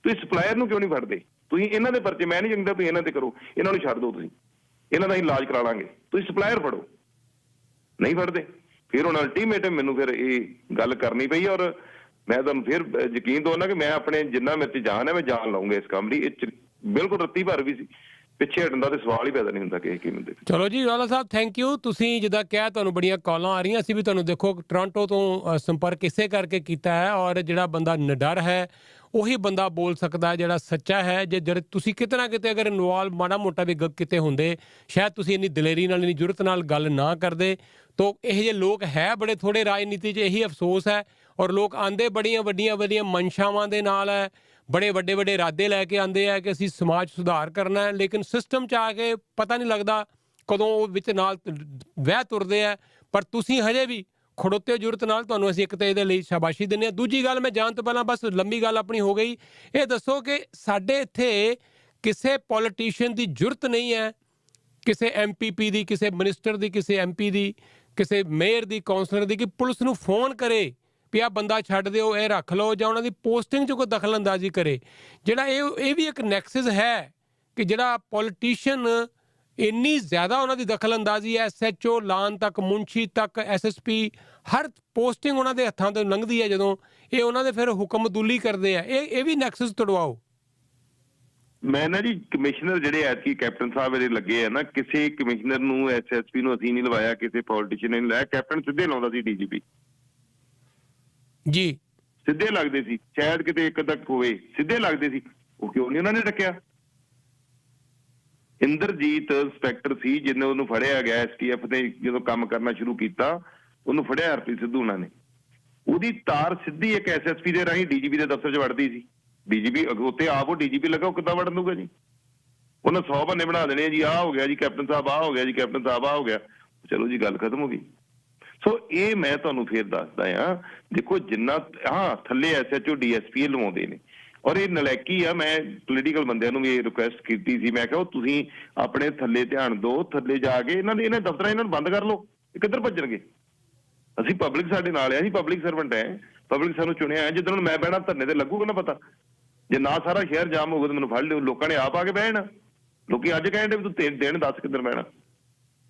ਤੁਸੀਂ ਸਪਲਾਇਰ ਨੂੰ ਕਿਉਂ ਨਹੀਂ ਫੜਦੇ? ਤੁਸੀਂ ਇਹਨਾਂ ਦੇ ਪਰਚੇ, ਮੈਂ ਨਹੀਂ ਚਾਹੁੰਦਾ ਵੀ ਇਹਨਾਂ ਤੇ ਕਰੋ, ਇਹਨਾਂ ਨੂੰ ਛੱਡ ਦਿਓ, ਤੁਸੀਂ ਇਹਨਾਂ ਦਾ ਇਲਾਜ ਕਰਾ ਲਾਂਗੇ, ਤੁਸੀਂ ਸਪਲਾਇਰ ਫੜੋ। ਨਹੀਂ ਫੜਦੇ, ਫਿਰ ਹੁਣ ਅਲਟੀਮੇਟਮ ਮੈਨੂੰ ਫਿਰ ਇਹ ਗੱਲ ਕਰਨੀ ਪਈ। ਔਰ ਮੈਂ ਤੁਹਾਨੂੰ ਫਿਰ ਯਕੀਨ ਦਵਾਉਣਾ ਕਿ ਮੈਂ ਆਪਣੇ ਜਿੰਨਾ ਮੇਰੇ 'ਚ ਜਾਨ ਹੈ, ਮੈਂ ਜਾਨ ਲਾਉਂਗਾ ਇਸ ਕੰਮ ਲਈ। ਇਹ ਬਿਲਕੁਲ ਰੱਤੀ ਭਰ ਵੀ ਸੀ, ਪਿੱਛੇ ਹਟਣ ਦਾ ਤੇ ਸਵਾਲ ਹੀ ਪੈਦਾ ਨਹੀਂ ਹੁੰਦਾ ਕਿਸੇ ਕੀਮਤ ਦੇ। ਚਲੋ ਜੀ ਰਾਲਾ ਸਾਹਿਬ, ਥੈਂਕ ਯੂ। ਤੁਸੀਂ ਜਿੱਦਾਂ ਕਿਹਾ ਤੁਹਾਨੂੰ ਬੜੀਆਂ ਕਾਲਾਂ ਆ ਰਹੀਆਂ, ਅਸੀਂ ਵੀ ਤੁਹਾਨੂੰ ਦੇਖੋ ਟੋਰਾਂਟੋ ਤੋਂ ਸੰਪਰਕ ਇਸੇ ਕਰਕੇ ਕੀਤਾ ਹੈ। ਔਰ ਜਿਹੜਾ ਬੰਦਾ ਨਿਡਰ ਹੈ ਉਹੀ ਬੰਦਾ ਬੋਲ ਸਕਦਾ ਹੈ, ਜਿਹੜਾ ਸੱਚਾ ਹੈ। ਜੇ ਤੁਸੀਂ ਕਿਤੇ ਨਾ ਕਿਤੇ ਅਗਰ ਇਨਵੋਲਵ ਮਾੜਾ ਮੋਟਾ ਵੀ ਕਿਤੇ ਹੁੰਦੇ, ਸ਼ਾਇਦ ਤੁਸੀਂ ਇੰਨੀ ਦਲੇਰੀ ਨਾਲ, ਇੰਨੀ ਜੁਰਤ ਨਾਲ ਗੱਲ ਨਾ ਕਰਦੇ। ਤਾਂ ਇਹੋ ਜਿਹੇ ਲੋਕ ਹੈ ਬੜੇ ਥੋੜ੍ਹੇ ਰਾਜਨੀਤੀ 'ਚ, ਇਹੀ ਅਫਸੋਸ ਹੈ। ਔਰ ਲੋਕ ਆਉਂਦੇ ਬੜੀਆਂ ਵੱਡੀਆਂ ਮਨਸ਼ਾਵਾਂ ਦੇ ਨਾਲ ਹੈ, ਬੜੇ ਵੱਡੇ ਇਰਾਦੇ ਲੈ ਕੇ ਆਉਂਦੇ ਆ ਕਿ ਅਸੀਂ ਸਮਾਜ ਸੁਧਾਰ ਕਰਨਾ ਹੈ, ਲੇਕਿਨ ਸਿਸਟਮ 'ਚ ਆ ਕੇ ਪਤਾ ਨਹੀਂ ਲੱਗਦਾ ਕਦੋਂ ਉਹ ਵਿੱਚ ਨਾਲ ਵਹਿ ਤੁਰਦੇ ਆ। ਪਰ ਤੁਸੀਂ ਹਜੇ ਵੀ ਖੜੋਤੇ ਜੁਰਤ ਨਾਲ, ਤੁਹਾਨੂੰ ਅਸੀਂ ਇੱਕ ਤਾਂ ਇਹਦੇ ਲਈ ਸ਼ਾਬਾਸ਼ੀ ਦਿੰਦੇ ਹਾਂ। ਦੂਜੀ ਗੱਲ, ਮੈਂ ਜਾਣ ਤੋਂ ਪਹਿਲਾਂ ਬਸ ਲੰਬੀ ਗੱਲ ਆਪਣੀ ਹੋ ਗਈ, ਇਹ ਦੱਸੋ ਕਿ ਸਾਡੇ ਇੱਥੇ ਕਿਸੇ ਪੋਲੀਟੀਸ਼ੀਅਨ ਦੀ ਜੁਰਤ ਨਹੀਂ ਹੈ, ਕਿਸੇ MPP ਦੀ, ਕਿਸੇ ਮਿਨਿਸਟਰ ਦੀ, ਕਿਸੇ MP ਦੀ, ਕਿਸੇ ਮੇਅਰ ਦੀ, ਕਾਉਂਸਲਰ ਦੀ, ਕਿ ਪੁਲਿਸ ਨੂੰ ਫੋਨ ਕਰੇ ਵੀ ਆਹ ਬੰਦਾ ਛੱਡ ਦਿਓ, ਇਹ ਰੱਖ ਲਓ, ਜਾਂ ਉਹਨਾਂ ਦੀ ਪੋਸਟਿੰਗ 'ਚ ਕੋਈ ਦਖਲ ਅੰਦਾਜ਼ੀ ਕਰੇ। ਜਿਹੜਾ ਇਹ ਵੀ ਇੱਕ ਨੈਕਸਸ ਹੈ ਕਿ ਜਿਹੜਾ ਪੋਲੀਟੀਸ਼ੀਅਨ ਇੰਨੀ ਜ਼ਿਆਦਾ ਉਹਨਾਂ ਦੀ ਦਖਲ ਅੰਦਾਜ਼ੀ ਹੈ, SHO ਲਾਨ ਤੱਕ, ਮੁਨਸ਼ੀ ਤੱਕ, SSP, ਹਰ ਪੋਸਟਿੰਗ ਉਹਨਾਂ ਦੇ ਹੱਥਾਂ ਤੋਂ ਲੰਘਦੀ ਹੈ, ਜਦੋਂ ਇਹ ਉਹਨਾਂ ਦੇ ਫਿਰ ਹੁਕਮਦੁਲੀ ਕਰਦੇ ਆ। ਇਹ ਵੀ ਨੈਕਸਸ ਤੁੜਵਾਓ। ਮੈਂ ਨਾ ਜੀ ਕਮਿਸ਼ਨਰ ਜਿਹੜੇ ਐਤਕੀ ਕੈਪਟਨ ਸਾਹਿਬ ਇਹਦੇ ਲੱਗੇ ਆ ਨਾ, ਕਿਸੇ ਕਮਿਸ਼ਨਰ ਨੂੰ, SSP ਨੂੰ ਅਸੀਂ ਨਹੀਂ ਲਵਾਇਆ, ਕਿਸੇ ਪੋਲੀਟੀਸ਼ੀਅਨ ਨੇ ਨਹੀਂ ਲਾਇਆ। ਕੈਪਟਨ ਸਿੱਧੇ ਲਾਉਂਦਾ ਸੀ, DGP ਜੀ ਸਿੱਧੇ ਲੱਗਦੇ ਸੀ, ਸ਼ਾਇਦ ਕਿਤੇ ਇੱਕ ਤੱਕ ਹੋਵੇ, ਸਿੱਧੇ ਲੱਗਦੇ ਸੀ। ਉਹ ਕਿਉਂ ਨਹੀਂ ਉਹਨਾਂ ਨੇ ਰੱਖਿਆ? ਇੰਦਰਜੀਤ ਇੰਸਪੈਕਟਰ ਸੀ ਜਿਹਨੇ ਉਹਨੂੰ ਫੜਿਆ ਗਿਆ, STF ਦੇ ਜਦੋਂ ਕੰਮ ਕਰਨਾ ਸ਼ੁਰੂ ਕੀਤਾ, ਉਹਨੂੰ ਫੜਿਆ ਹਰਪ੍ਰੀਤ ਸਿੱਧੂ ਉਹਨਾਂ ਨੇ। ਉਹਦੀ ਤਾਰ ਸਿੱਧੀ ਇੱਕ SSP ਦੇ ਰਾਹੀਂ DGP ਦੇ ਦਫ਼ਤਰ 'ਚ ਵੜਦੀ ਸੀ। DGP ਉੱਤੇ ਆਪ ਉਹ DGP ਲੱਗਾ, ਉਹ ਕਿੱਦਾਂ ਵੜਨ ਦੂਗਾ ਜੀ? ਉਹਨਾਂ 100 ਬੰਨੇ ਬਣਾ ਦੇਣੇ ਜੀ, ਆਹ ਹੋ ਗਿਆ ਜੀ ਕੈਪਟਨ ਸਾਹਿਬ, ਆਹ ਹੋ ਗਿਆ ਜੀ ਕੈਪਟਨ ਸਾਹਿਬ, ਆਹ ਹੋ ਗਿਆ, ਚਲੋ ਜੀ ਗੱਲ ਖਤਮ ਹੋ ਗਈ। ਸੋ ਇਹ ਮੈਂ ਤੁਹਾਨੂੰ ਫੇਰ ਦੱਸਦਾ ਆ, ਦੇਖੋ ਜਿੰਨਾ ਥੱਲੇ SHO DSP ਲਵਾਉਂਦੇ ਨੇ, ਔਰ ਇਹ ਨਲਾਇਕੀ ਆ। ਮੈਂ ਪੋਲੀਟੀਕਲ ਬੰਦਿਆਂ ਨੂੰ ਵੀ ਇਹ ਰਿਕੁਐਸਟ ਕੀਤੀ ਸੀ, ਮੈਂ ਕਿਹਾ ਉਹ ਤੁਸੀਂ ਆਪਣੇ ਥੱਲੇ ਧਿਆਨ ਦਿਓ, ਥੱਲੇ ਜਾ ਕੇ ਇਹਨਾਂ ਦਫ਼ਤਰਾਂ ਇਹਨਾਂ ਨੂੰ ਬੰਦ ਕਰ ਲਓ, ਇਹ ਕਿੱਧਰ ਭੱਜਣਗੇ? ਅਸੀਂ ਪਬਲਿਕ ਸਾਡੇ ਨਾਲ ਆ, ਅਸੀਂ ਪਬਲਿਕ ਸਰਵੈਂਟ ਹੈ, ਪਬਲਿਕ ਸਾਨੂੰ ਚੁਣਿਆ ਹੈ। ਜਿੱਦਣ ਮੈਂ ਬਹਿਣਾ ਧਰਨੇ ਤੇ ਲੱਗੂਗਾ ਨਾ ਪਤਾ, ਜੇ ਨਾ ਸਾਰਾ ਸ਼ਹਿਰ ਜਾਮ ਹੋਊਗਾ ਤਾਂ ਮੈਨੂੰ ਫੜ ਲਿਓ, ਲੋਕਾਂ ਨੇ ਆਪ ਆ ਕੇ ਬਹਿਣਾ। ਲੋਕੀ ਅੱਜ ਕਹਿੰਦੇ ਵੀ ਤੂੰ ਦਿਨ ਦੱਸ ਕਿੱਧਰ ਬਹਿਣਾ।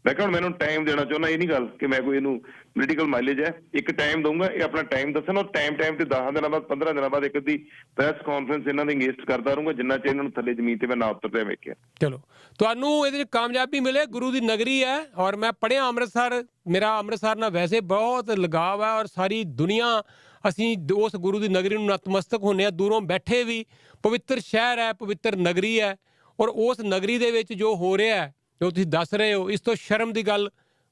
ਮੈਂ ਕਿਹਾ ਹੁਣ ਮੈਨੂੰ ਟਾਈਮ ਦੇਣਾ ਚਾਹੁੰਦਾ, ਇਹ ਨਹੀਂ ਗੱਲ ਕਿ ਮੈਂ ਕੋਈ ਇਹਨੂੰ ਪੋਲੀਟੀਕਲ ਮਾਈਲੇਜ ਹੈ, ਇੱਕ ਟਾਈਮ ਦਊਂਗਾ, ਇਹ ਆਪਣਾ ਟਾਈਮ ਦੱਸਣ। ਔਰ ਟਾਈਮ ਤੇ 10 ਦਿਨਾਂ ਬਾਅਦ, 15 ਦਿਨਾਂ ਬਾਅਦ ਇੱਕ ਦੀ ਪ੍ਰੈਸ ਕਾਨਫਰੰਸ ਇਹਨਾਂ ਦੀ ਇੰਗੇਜ ਕਰਦਾ ਰਹੂੰਗਾ, ਜਿੰਨਾ ਚਿਰ ਇਹਨਾਂ ਨੂੰ ਥੱਲੇ ਜ਼ਮੀਨ ਤੇ ਮੈਂ ਨਾ ਉਤਰਦੇ ਵੇਖਿਆ। ਚਲੋ, ਤੁਹਾਨੂੰ ਇਹਦੇ 'ਚ ਕਾਮਯਾਬੀ ਮਿਲੇ। ਗੁਰੂ ਦੀ ਨਗਰੀ ਹੈ, ਔਰ ਮੈਂ ਪੜ੍ਹਿਆ ਅੰਮ੍ਰਿਤਸਰ, ਮੇਰਾ ਅੰਮ੍ਰਿਤਸਰ ਨਾਲ ਵੈਸੇ ਬਹੁਤ ਲਗਾਵ ਹੈ, ਔਰ ਸਾਰੀ ਦੁਨੀਆ ਅਸੀਂ ਉਸ ਗੁਰੂ ਦੀ ਨਗਰੀ ਨੂੰ ਨਤਮਸਤਕ ਹੁੰਦੇ ਹਾਂ, ਦੂਰੋਂ ਬੈਠੇ ਵੀ। ਪਵਿੱਤਰ ਸ਼ਹਿਰ ਹੈ, ਪਵਿੱਤਰ ਨਗਰੀ ਹੈ, ਔਰ ਉਸ ਨਗਰੀ ਦੇ ਵਿੱਚ ਜੋ ਹੋ ਰਿਹਾ ਹੈ, ਜੋ ਤੁਸੀਂ ਦੱਸ ਰਹੇ ਹੋ, ਇਸ ਤੋਂ ਸ਼ਰਮ ਦੀ ਗੱਲ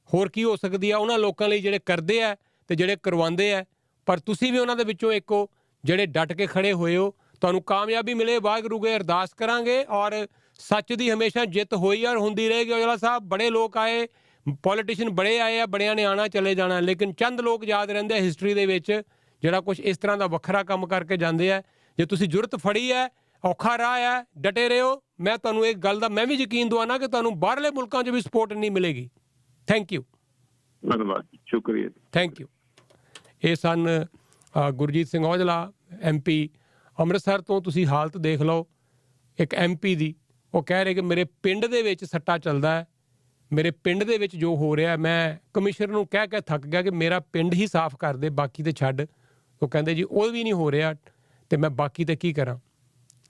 ਹੋਰ ਕੀ ਹੋ ਸਕਦੀ ਆ ਉਹਨਾਂ ਲੋਕਾਂ ਲਈ ਜਿਹੜੇ ਕਰਦੇ ਆ ਤੇ ਜਿਹੜੇ ਕਰਵਾਉਂਦੇ ਆ। ਪਰ ਤੁਸੀਂ ਵੀ ਉਹਨਾਂ ਦੇ ਵਿੱਚੋਂ ਇੱਕ ਹੋ ਜਿਹੜੇ ਡਟ ਕੇ ਖੜੇ ਹੋਏ ਹੋ। ਤੁਹਾਨੂੰ ਕਾਮਯਾਬੀ ਮਿਲੇ, ਵਾਹਿਗੁਰੂ ਅੱਗੇ ਅਰਦਾਸ ਕਰਾਂਗੇ, ਔਰ ਸੱਚ ਦੀ ਹਮੇਸ਼ਾ ਜਿੱਤ ਹੋਈ ਔਰ ਹੁੰਦੀ ਰਹੇਗੀ। ਔਜਲਾ ਸਾਹਿਬ, ਬੜੇ ਲੋਕ ਆਏ, ਪੋਲੀਟੀਸ਼ੀਅਨ ਬੜੇ ਆਏ ਆ, ਬੜਿਆਂ ਨੇ ਆਉਣਾ ਚਲੇ ਜਾਣਾ, ਲੇਕਿਨ ਚੰਦ ਲੋਕ ਯਾਦ ਰਹਿੰਦੇ ਆ ਹਿਸਟਰੀ ਦੇ ਵਿੱਚ, ਜਿਹੜਾ ਕੁਝ ਇਸ ਤਰ੍ਹਾਂ ਦਾ ਵੱਖਰਾ ਕੰਮ ਕਰਕੇ ਜਾਂਦੇ ਆ। ਜੇ ਤੁਸੀਂ ਜੁਰਤ ਫੜੀ ਹੈ, ਔਖਾ ਰਾਹ ਹੈ, ਡਟੇ ਰਹੋ। ਮੈਂ ਤੁਹਾਨੂੰ ਇੱਕ ਗੱਲ ਦਾ ਮੈਂ ਵੀ ਯਕੀਨ ਦਵਾਉਣਾ ਕਿ ਤੁਹਾਨੂੰ ਬਾਹਰਲੇ ਮੁਲਕਾਂ 'ਚ ਵੀ ਸਪੋਰਟ ਨਹੀਂ ਮਿਲੇਗੀ। Thank you. ਧੰਨਵਾਦ, ਸ਼ੁਕਰੀਆ, ਥੈਂਕ ਯੂ। ਇਹ ਸਨ ਗੁਰਜੀਤ ਸਿੰਘ ਔਜਲਾ, MP ਅੰਮ੍ਰਿਤਸਰ ਤੋਂ। ਤੁਸੀਂ ਹਾਲਤ ਦੇਖ ਲਓ ਇੱਕ MP ਦੀ। ਉਹ ਕਹਿ ਰਹੇ ਕਿ ਮੇਰੇ ਪਿੰਡ ਦੇ ਵਿੱਚ ਸੱਟਾ ਚੱਲਦਾ ਹੈ, ਮੇਰੇ ਪਿੰਡ ਦੇ ਵਿੱਚ ਜੋ ਹੋ ਰਿਹਾ, ਮੈਂ ਕਮਿਸ਼ਨਰ ਨੂੰ ਕਹਿ ਕੇ ਥੱਕ ਗਿਆ ਕਿ ਮੇਰਾ ਪਿੰਡ ਹੀ ਸਾਫ਼ ਕਰ ਦੇ, ਬਾਕੀ ਤੇ ਛੱਡ। ਉਹ ਕਹਿੰਦੇ ਜੀ ਉਹ ਵੀ ਨਹੀਂ ਹੋ ਰਿਹਾ ਤੇ ਮੈਂ ਬਾਕੀ ਤੇ ਕੀ ਕਰਾਂ।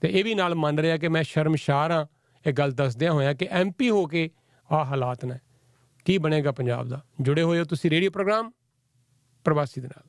ਤੇ ਇਹ ਵੀ ਨਾਲ ਮੰਨ ਰਿਹਾ ਕਿ ਮੈਂ ਸ਼ਰਮਸ਼ਾਰ ਹਾਂ ਇਹ ਗੱਲ ਦੱਸਦਿਆਂ ਹੋਇਆ ਕਿ MP ਹੋ ਕੇ ਆਹ ਹਾਲਾਤ ਨੇ। ਕੀ ਬਣੇਗਾ ਪੰਜਾਬ ਦਾ? ਜੁੜੇ ਹੋਏ ਹੋ ਤੁਸੀਂ ਰੇਡੀਓ ਪ੍ਰੋਗਰਾਮ ਪ੍ਰਵਾਸੀ ਦੇ ਨਾਲ।